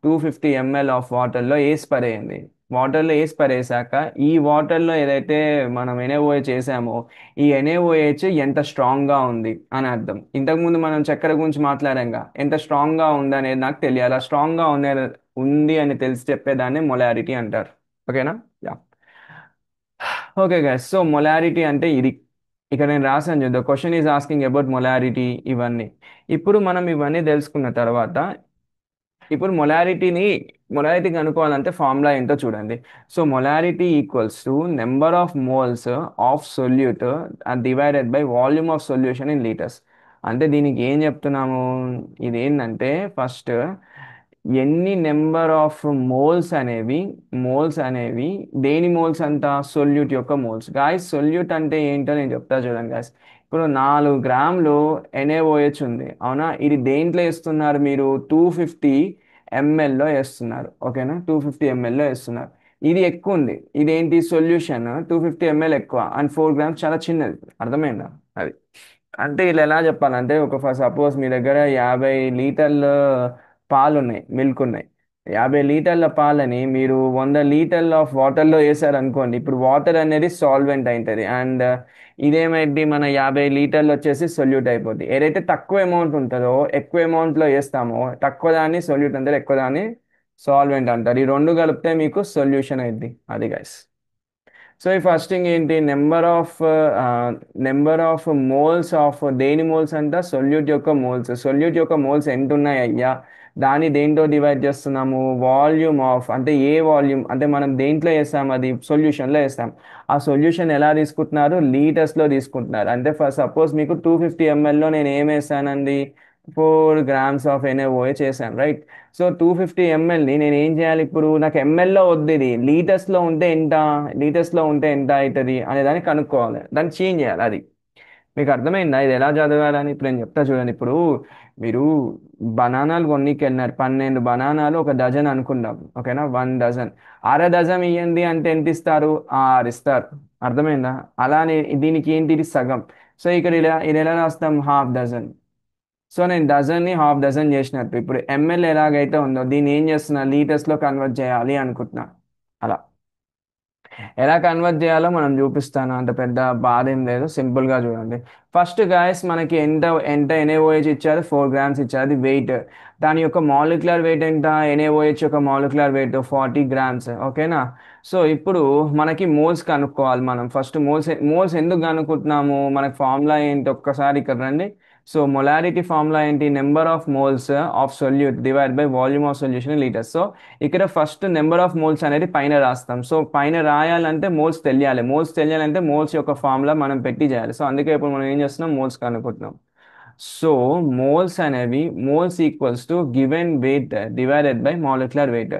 250 ml ఆఫ్ వాటర్లో వేసి పడేయండి. వాటర్లో వేసి పడేసాక ఈ వాటర్లో ఏదైతే మనం NaOH వేసామో ఈ NaOH ఎంత స్ట్రాంగ్గా ఉంది అని అర్థం. ఇంతకుముందు మనం చక్కెర గురించి మాట్లాడాంగా, ఎంత స్ట్రాంగ్గా ఉంది అనేది నాకు తెలియాలి. ఆ స్ట్రాంగ్గా ఉంది అని తెలిసి చెప్పేదాన్ని మొలారిటీ అంటారు. ఓకేనా? Yeah. Okay guys, so molarity అంటే ఇది. ఇక నేను రాసాను చూద్దాం, question is asking about molarity. ఇవన్నీ ఇప్పుడు మనం ఇవన్నీ తెలుసుకున్న తర్వాత ఇప్పుడు మొలారిటీ కనుక్కోవాలంటే ఫార్ములా ఏంటో చూడండి. So molarity equals to number of moles of solute divided by volume of solution in litres. అంటే దీనికి ఏం చెప్తున్నాము, ఇది ఏంటంటే ఫస్ట్ ఎన్ని నెంబర్ ఆఫ్ మోల్స్ అనేవి దేని మోల్స్ అంట, సొల్యూట్ యొక్క మోల్స్. గాయస్ సొల్యూట్ అంటే ఏంటో నేను చెప్తా చూడండి గాయస్. ఇప్పుడు 4 గ్రాములు NaOH ఉంది అవునా, ఇది దేంట్లో వేస్తున్నారు మీరు, 250 mlలో వేస్తున్నారు. ఓకేనా, 250 mlలో వేస్తున్నారు. ఇది ఎక్కువ ఉంది, ఇదేంటి సొల్యూషన్ 250 ml ఎక్కువ అండ్ 4 గ్రామ్స్ చాలా చిన్నది. అర్థమైందా? అది అంటే ఇలా ఎలా చెప్పాలంటే, ఒక ఫర్ సపోజ్ మీ దగ్గర 50 లీటర్ల పాలు ఉన్నాయి, మిల్క్ ఉన్నాయి. 50 లీటర్ల పాలని మీరు 100 లీటర్ల ఆఫ్ వాటర్లో వేసారు అనుకోండి. ఇప్పుడు వాటర్ అనేది సాల్వెంట్ అవుతుంది అండ్ ఇదేమైంది, మన 50 లీటర్లు వచ్చేసి సొల్యూట్ అయిపోద్ది. ఏదైతే తక్కువ అమౌంట్ ఉంటుందో ఎక్కువ అమౌంట్లో వేస్తామో తక్కువ దాన్ని సొల్యూట్ అంటారు, ఎక్కువ దాన్ని సాల్వెంట్ అంటారు. ఈ రెండు కలిపితే మీకు సొల్యూషన్ అయింది. అది గైస్. సో ఈ ఫస్ట్ థింగ్ ఏంటి, నెంబర్ ఆఫ్ మోల్స్ ఆఫ్ దేని మోల్స్ అంట, సొల్యూట్ యొక్క మోల్స్. సొల్యూట్ యొక్క మోల్స్ ఎంత ఉన్నాయి అయ్యా, దాన్ని దేంతో డివైడ్ చేస్తున్నాము, వాల్యూమ్ ఆఫ్ అంటే ఏ వాల్యూమ్ అంటే మనం దేంట్లో వేస్తాం, అది సొల్యూషన్లో వేస్తాం. ఆ సొల్యూషన్ ఎలా తీసుకుంటున్నారు, లీటర్స్లో తీసుకుంటున్నారు. అంటే ఫర్ సపోజ్ మీకు 250 mlలో నేను ఏం వేసానండి, 4 గ్రామ్స్ ఆఫ్ NaOH చేశాను రైట్. సో 250 mlని నేను ఏం చేయాలి, ఇప్పుడు నాకు ఎంఎల్లో వద్దు, ఇది లీటర్స్లో ఉంటే ఎంత అవుతుంది అనే దాన్ని కనుక్కోవాలి, దాన్ని చేంజ్ చేయాలి. అది మీకు అర్థమైందా, ఇది ఎలా చదవాలని ఇప్పుడు నేను చెప్తా చూడండి. ఇప్పుడు మీరు బనానాలు కొన్నికి వెళ్ళినారు, 12 బనానాలు ఒక డజన్ అనుకుందాం. ఓకేనా, 1 డజన్. అర డజన్ ఇవ్వండి అంటే ఎంత ఇస్తారు, 6 ఇస్తారు. అర్థమైందా? అలానే దీనికి ఏంటి, ఇది సగం. సో ఇక్కడ ఇది ఎలా రాస్తాం, హాఫ్ డజన్. సో నేను డజన్ని హాఫ్ డజన్ చేసినట్టు ఇప్పుడు ఎంఎల్ ఎలాగైతే ఉందో దీన్ని ఏం చేస్తున్నా, లీటర్స్లో కన్వర్ట్ చేయాలి అనుకుంటున్నా. అలా ఎలా కన్వర్ట్ చేయాలో మనం చూపిస్తాను, అంత పెద్ద బాధ ఏం లేదు, సింపుల్గా చూడండి. ఫస్ట్ గాయస్ మనకి ఎంత ఎంత NaOH ఇచ్చారు, 4 గ్రామ్స్ ఇచ్చారు, అది వెయిట్. దాని యొక్క మాలిక్యులర్ వెయిట్ ఎంత, NaOH యొక్క మాలిక్యులర్ వెయిట్ 40 గ్రామ్స్. ఓకేనా. సో ఇప్పుడు మనకి మోల్స్ కనుక్కోవాలి. మనం ఫస్ట్ మోల్స్ ఎందుకు కనుక్కుంటున్నాము, మనకి ఫార్ములా ఏంటి ఒక్కసారి ఇక్కడ రండి. సో మొలారిటీ ఫార్ములా ఏంటి, number of moles of solute divide by volume of solution litres. So ఇక్కడ ఫస్ట్ నెంబర్ ఆఫ్ మోల్స్ అనేది పైన రాస్తాం. సో పైన రాయాలంటే మోల్స్ తెలియాలంటే మోల్స్ యొక్క ఫార్ములా మనం పెట్టి చేయాలి. సో అందుకే ఇప్పుడు మనం ఏం చేస్తున్నాం, మోల్స్ కనుక్కుంటున్నాం. So moles equals to given weight divided by molecular weight.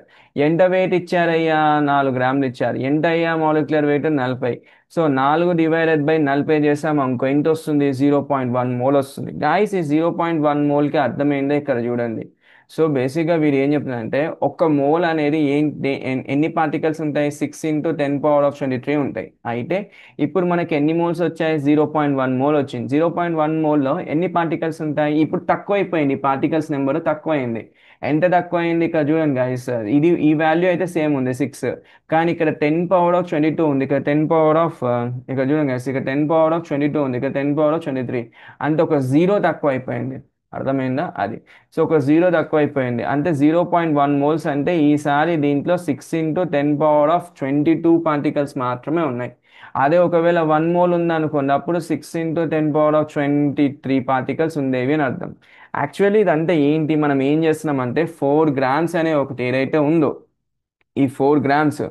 ఎంత వెయిట్ ఇచ్చారయ్యా, 4 గ్రాములు ఇచ్చారు. ఎంత అయ్యా molecular weight, 40. So 4 divided by 40 చేసాం అనుకో, ఎంత వస్తుంది, 0.1 మోల్ వస్తుంది. గాయస్ ఈ 0.1 మోల్కి అర్థమైందే ఇక్కడ చూడండి. సో బేసిక్గా వీరు ఏం చెప్తున్నారంటే ఒక్క మోల్ అనేది ఎన్ని పార్టికల్స్ ఉంటాయి, 6 × 10⁻23 ఉంటాయి. అయితే ఇప్పుడు మనకి ఎన్ని మోల్స్ వచ్చాయి, 0.1 మోల్ వచ్చింది. 0.1 మోల్లో ఎన్ని పార్టికల్స్ ఉంటాయి, ఇప్పుడు తక్కువ అయిపోయింది, పార్టికల్స్ నెంబర్ తక్కువైంది. ఎంత తక్కువైంది ఇక్కడ చూడండి గైస్, ఈ వాల్యూ అయితే సేమ్ ఉంది 6, కానీ ఇక్కడ 10⁻22 ఉంది, ఇక్కడ ఇక్కడ చూడండి గైస్, ఇక్కడ 10⁻22 ఉంది, ఇక్కడ 10⁻23. అంటే ఒక జీరో తక్కువ అయిపోయింది. అర్థమైందా? అది. సో ఒక జీరో తక్కువైపోయింది అంటే 0.1 మోల్స్ అంటే ఈసారి దీంట్లో 6 × 10⁻22 పార్టికల్స్ మాత్రమే ఉన్నాయి. అదే ఒకవేళ 1 మోల్ ఉందనుకోండి, అప్పుడు 6 × 10⁻23 పార్టికల్స్ ఉండేవి అని అర్థం. యాక్చువల్లీ ఇదంతా ఏంటి, మనం ఏం చేస్తున్నామంటే 4 గ్రామ్స్ అనే ఒకటి ఏదైతే ఉందో ఈ 4 గ్రామ్స్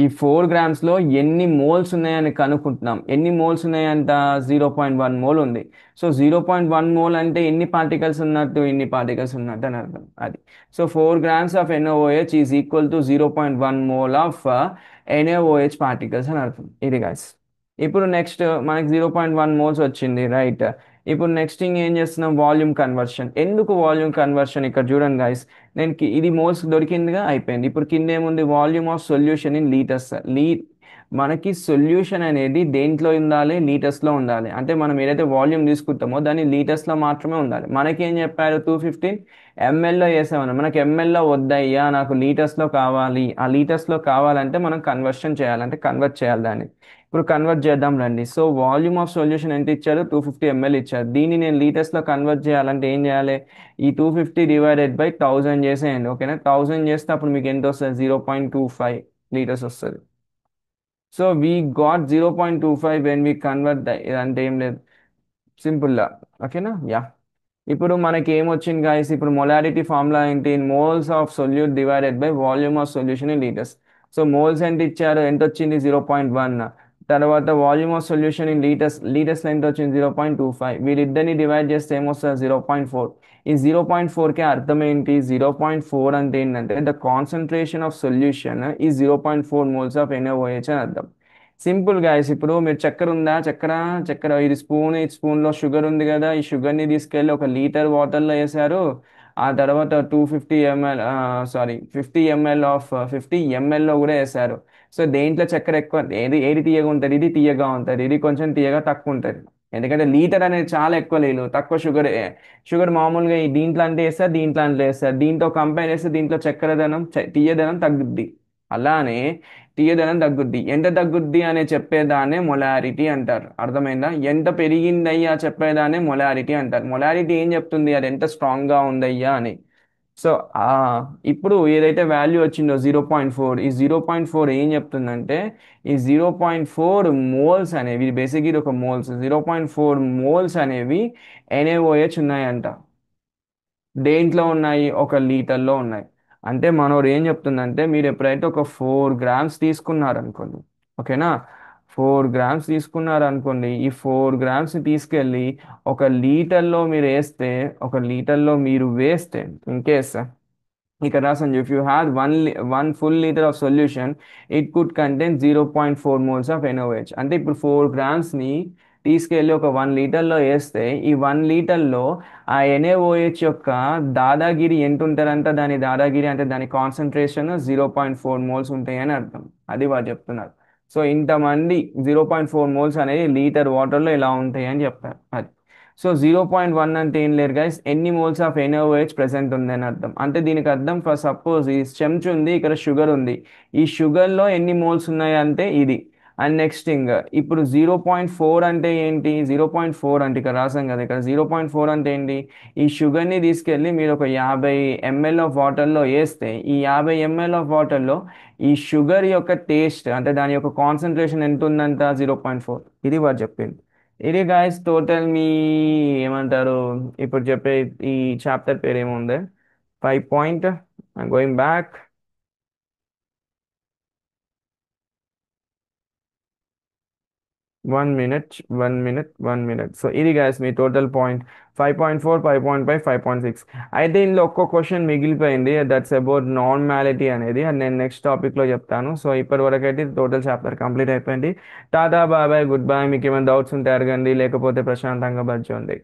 ఈ 4 గ్రామ్స్లో ఎన్ని మోల్స్ ఉన్నాయని కనుక్కుంటున్నాం. ఎన్ని మోల్స్ ఉన్నాయంట, 0.1 మోల్ ఉంది. సో 0.1 మోల్ అంటే ఎన్ని పార్టికల్స్ ఉన్నట్టు, ఇన్ని పార్టికల్స్ ఉన్నట్టు అని అర్థం. అది. So 4 grams of NaOH is equal to 0.1 mole of NaOH particles అని అర్థం. ఇది గాయస్. ఇప్పుడు నెక్స్ట్ మనకి 0.1 మోల్స్ వచ్చింది రైట్. ఇప్పుడు నెక్స్ట్ థింగ్ ఏం చేస్తున్నాం, వాల్యూమ్ కన్వర్షన్. ఎందుకు వాల్యూమ్ కన్వర్షన్? ఇక్కడ చూడండి గైస్, నేను ఇది మోల్స్ దొరికిందిగా, అయిపోయింది. ఇప్పుడు కింద ఏముంది, volume of solution in litres. మనకి సొల్యూషన్ అనేది దేంట్లో ఉండాలి, లీటర్స్లో ఉండాలి. అంటే మనం ఏదైతే వాల్యూమ్ తీసుకుంటామో దాన్ని లీటర్స్లో మాత్రమే ఉండాలి. మనకేం చెప్పారు, 215 ఎంఎల్లో వేసామని. మనకి ఎంఎల్లో వద్దయ్యా, నాకు లీటర్స్లో కావాలి. ఆ లీటర్స్లో కావాలంటే మనం కన్వర్షన్ చేయాలి, అంటే కన్వర్ట్ చేయాలి దాన్ని. ఇప్పుడు కన్వర్ట్ చేద్దాం రండి. సో వాల్యూమ్ ఆఫ్ సొల్యూషన్ ఎంత ఇచ్చారు, 250 ml ఇచ్చారు. దీన్ని నేను లీటర్స్లో కన్వర్ట్ చేయాలంటే ఏం చేయాలి, ఈ 250 డివైడెడ్ బై 1000 చేసేయండి. ఓకేనా, 1000 చేస్తే అప్పుడు మీకు ఎంత వస్తుంది, 0.25 లీటర్స్ వస్తుంది. So we got 0.25 when we convert. అంటే ఏం లేదు, సింపుల్గా. ఓకేనా, యా. ఇప్పుడు మనకి ఏమొచ్చింది గాయస్, ఇప్పుడు మొలారిటీ ఫార్ములా ఏంటి, moles of solute divided by volume of solution in litres. So moles ఎంత ఇచ్చారు, ఎంత వచ్చింది, 0.1. తర్వాత volume of solution in litres, లీటర్స్లో ఎంత వచ్చింది, 0.25. వీరిద్దరిని డివైడ్ చేస్తే ఏమొస్తుంది, 0.4. ఈ 0.4కే అర్థం ఏంటి, 0.4 అంటే ఏంటంటే ద కాన్సన్ట్రేషన్ ఆఫ్ సొల్యూషన్ ఈ 0.4 మోల్స్ ఆఫ్ NaOH అని అర్థం. Simple guys. ఇప్పుడు మీరు చక్కెర ఉందా, చక్కెర, చక్కెర ఇది స్పూన్, ఈ స్పూన్లో షుగర్ ఉంది కదా, ఈ షుగర్ని తీసుకెళ్ళి 1 లీటర్ వాటర్లో వేసారు. ఆ తర్వాత 250 ml, సారీ 50 ml ఆఫ్ 50 mlలో కూడా వేసారు. సో దేంట్లో చక్కెర ఎక్కువ, ఏది ఏది తీయగా ఉంటుంది, ఇది తీయగా ఉంటుంది, ఇది కొంచెం తీయగా తక్కువ ఉంటుంది. ఎందుకంటే లీటర్ అనేది చాలా ఎక్కువ, లేదు తక్కువ షుగర్. షుగర్ మామూలుగా ఈ దీంట్లో అంటే వేస్తారు, దీంట్లో అంటే వేస్తారు. దీంతో కంపేర్ చేస్తే దీంట్లో చక్కెరదనం, తీయదనం తగ్గుద్ది. అలానే తీయదనం తగ్గుద్ది. ఎంత తగ్గుద్ది అనే చెప్పేదాన్నే మొలారిటీ అంటారు. అర్థమైందా, ఎంత పెరిగిందయ్యా చెప్పేదాన్నే మొలారిటీ అంటారు. మొలారిటీ ఏం చెప్తుంది, అది ఎంత స్ట్రాంగ్గా ఉందయ్యా అని. సో ఇప్పుడు ఏదైతే వాల్యూ వచ్చిందో 0.4, ఈ 0.4 ఏం చెప్తుందంటే, ఈ 0.4 మోల్స్ అనేవి, బేసిక్ ఇది ఒక మోల్స్, 0.4 మోల్స్ అనేవి NaOH ఉన్నాయంట. దేంట్లో ఉన్నాయి, 1 లీటర్లో ఉన్నాయి. అంటే మనోడు ఏం చెప్తుందంటే, మీరు ఎప్పుడైతే ఒక 4 గ్రామ్స్ తీసుకున్నారనుకోండి, ఓకేనా, 4 గ్రామ్స్ తీసుకున్నారనుకోండి, ఈ 4 గ్రామ్స్ తీసుకెళ్ళి 1 లీటర్లో మీరు వేస్తే, 1 లీటర్లో మీరు వేస్తే, ఇన్ కేస్ ఇక్కడ రాసండి, if you had 1 full liter of solution, it could contain 0.4 moles of NaOH. అంటే ఇప్పుడు 4 గ్రామ్స్ని తీసుకెళ్ళి 1 లీటర్లో వేస్తే, ఈ 1 లీటర్లో ఆ NaOH యొక్క దాదాగిరి ఎంత ఉంటారంట, దాని దాదాగిరి అంటే దాని కాన్సన్ట్రేషన్ 0.4 మోల్స్ ఉంటాయి అని అర్థం. అది వారు చెప్తున్నారు. సో ఇంతమంది 0.4 మోల్స్ అనేది లీటర్ వాటర్లో ఇలా ఉంటాయి అని చెప్పారు. అది సో 0.1 అంటే ఏం లేదు గైస్, ఎన్ని మోల్స్ ఆఫ్ NaOH ప్రెసెంట్ ఉంది అని అర్థం. అంటే దీనికి అర్థం, ఫర్ సపోజ్ ఈ చెంచు ఉంది, ఇక్కడ షుగర్ ఉంది, ఈ షుగర్లో ఎన్ని మోల్స్ ఉన్నాయి అంటే ఇది. అండ్ నెక్స్ట్ థింగ్, ఇప్పుడు 0.4 అంటే ఏంటి, 0.4 అంటే ఇక్కడ రాసాం కదా, ఇక్కడ 0.4 అంటే ఏంటి, ఈ షుగర్ని తీసుకెళ్ళి మీరు ఒక 50 ml ఆఫ్ వాటర్లో వేస్తే, ఈ 50 ml ఆఫ్ వాటర్లో ఈ షుగర్ యొక్క టేస్ట్ అంటే దాని యొక్క కాన్సన్ట్రేషన్ ఎంత ఉందంట, 0.4. ఇది వాడు చెప్పింది. ఇది గాయస్ టోటల్ మీ ఏమంటారు, ఇప్పుడు చెప్పే ఈ చాప్టర్ పేరు ఏముంది, 5 point. Going back, 1 minute, 1 minute, 1 minute. So ఇది గాయస్ మీ టోటల్ పాయింట్, 5.4, 5.5, 5.6. అయితే ఇందులో ఒక్క క్వశ్చన్ మిగిలిపోయింది, దట్స్ అబౌట్ నార్మాలిటీ అనేది, అది నేను నెక్స్ట్ టాపిక్లో చెప్తాను. సో ఇప్పటి వరకు అయితే టోటల్ చాప్టర్ కంప్లీట్ అయిపోయింది. Tata bye bye, good bye. మీకు ఏమైనా డౌట్స్ ఉంటే అడగండి, లేకపోతే ప్రశాంతంగా బజ్జోండి.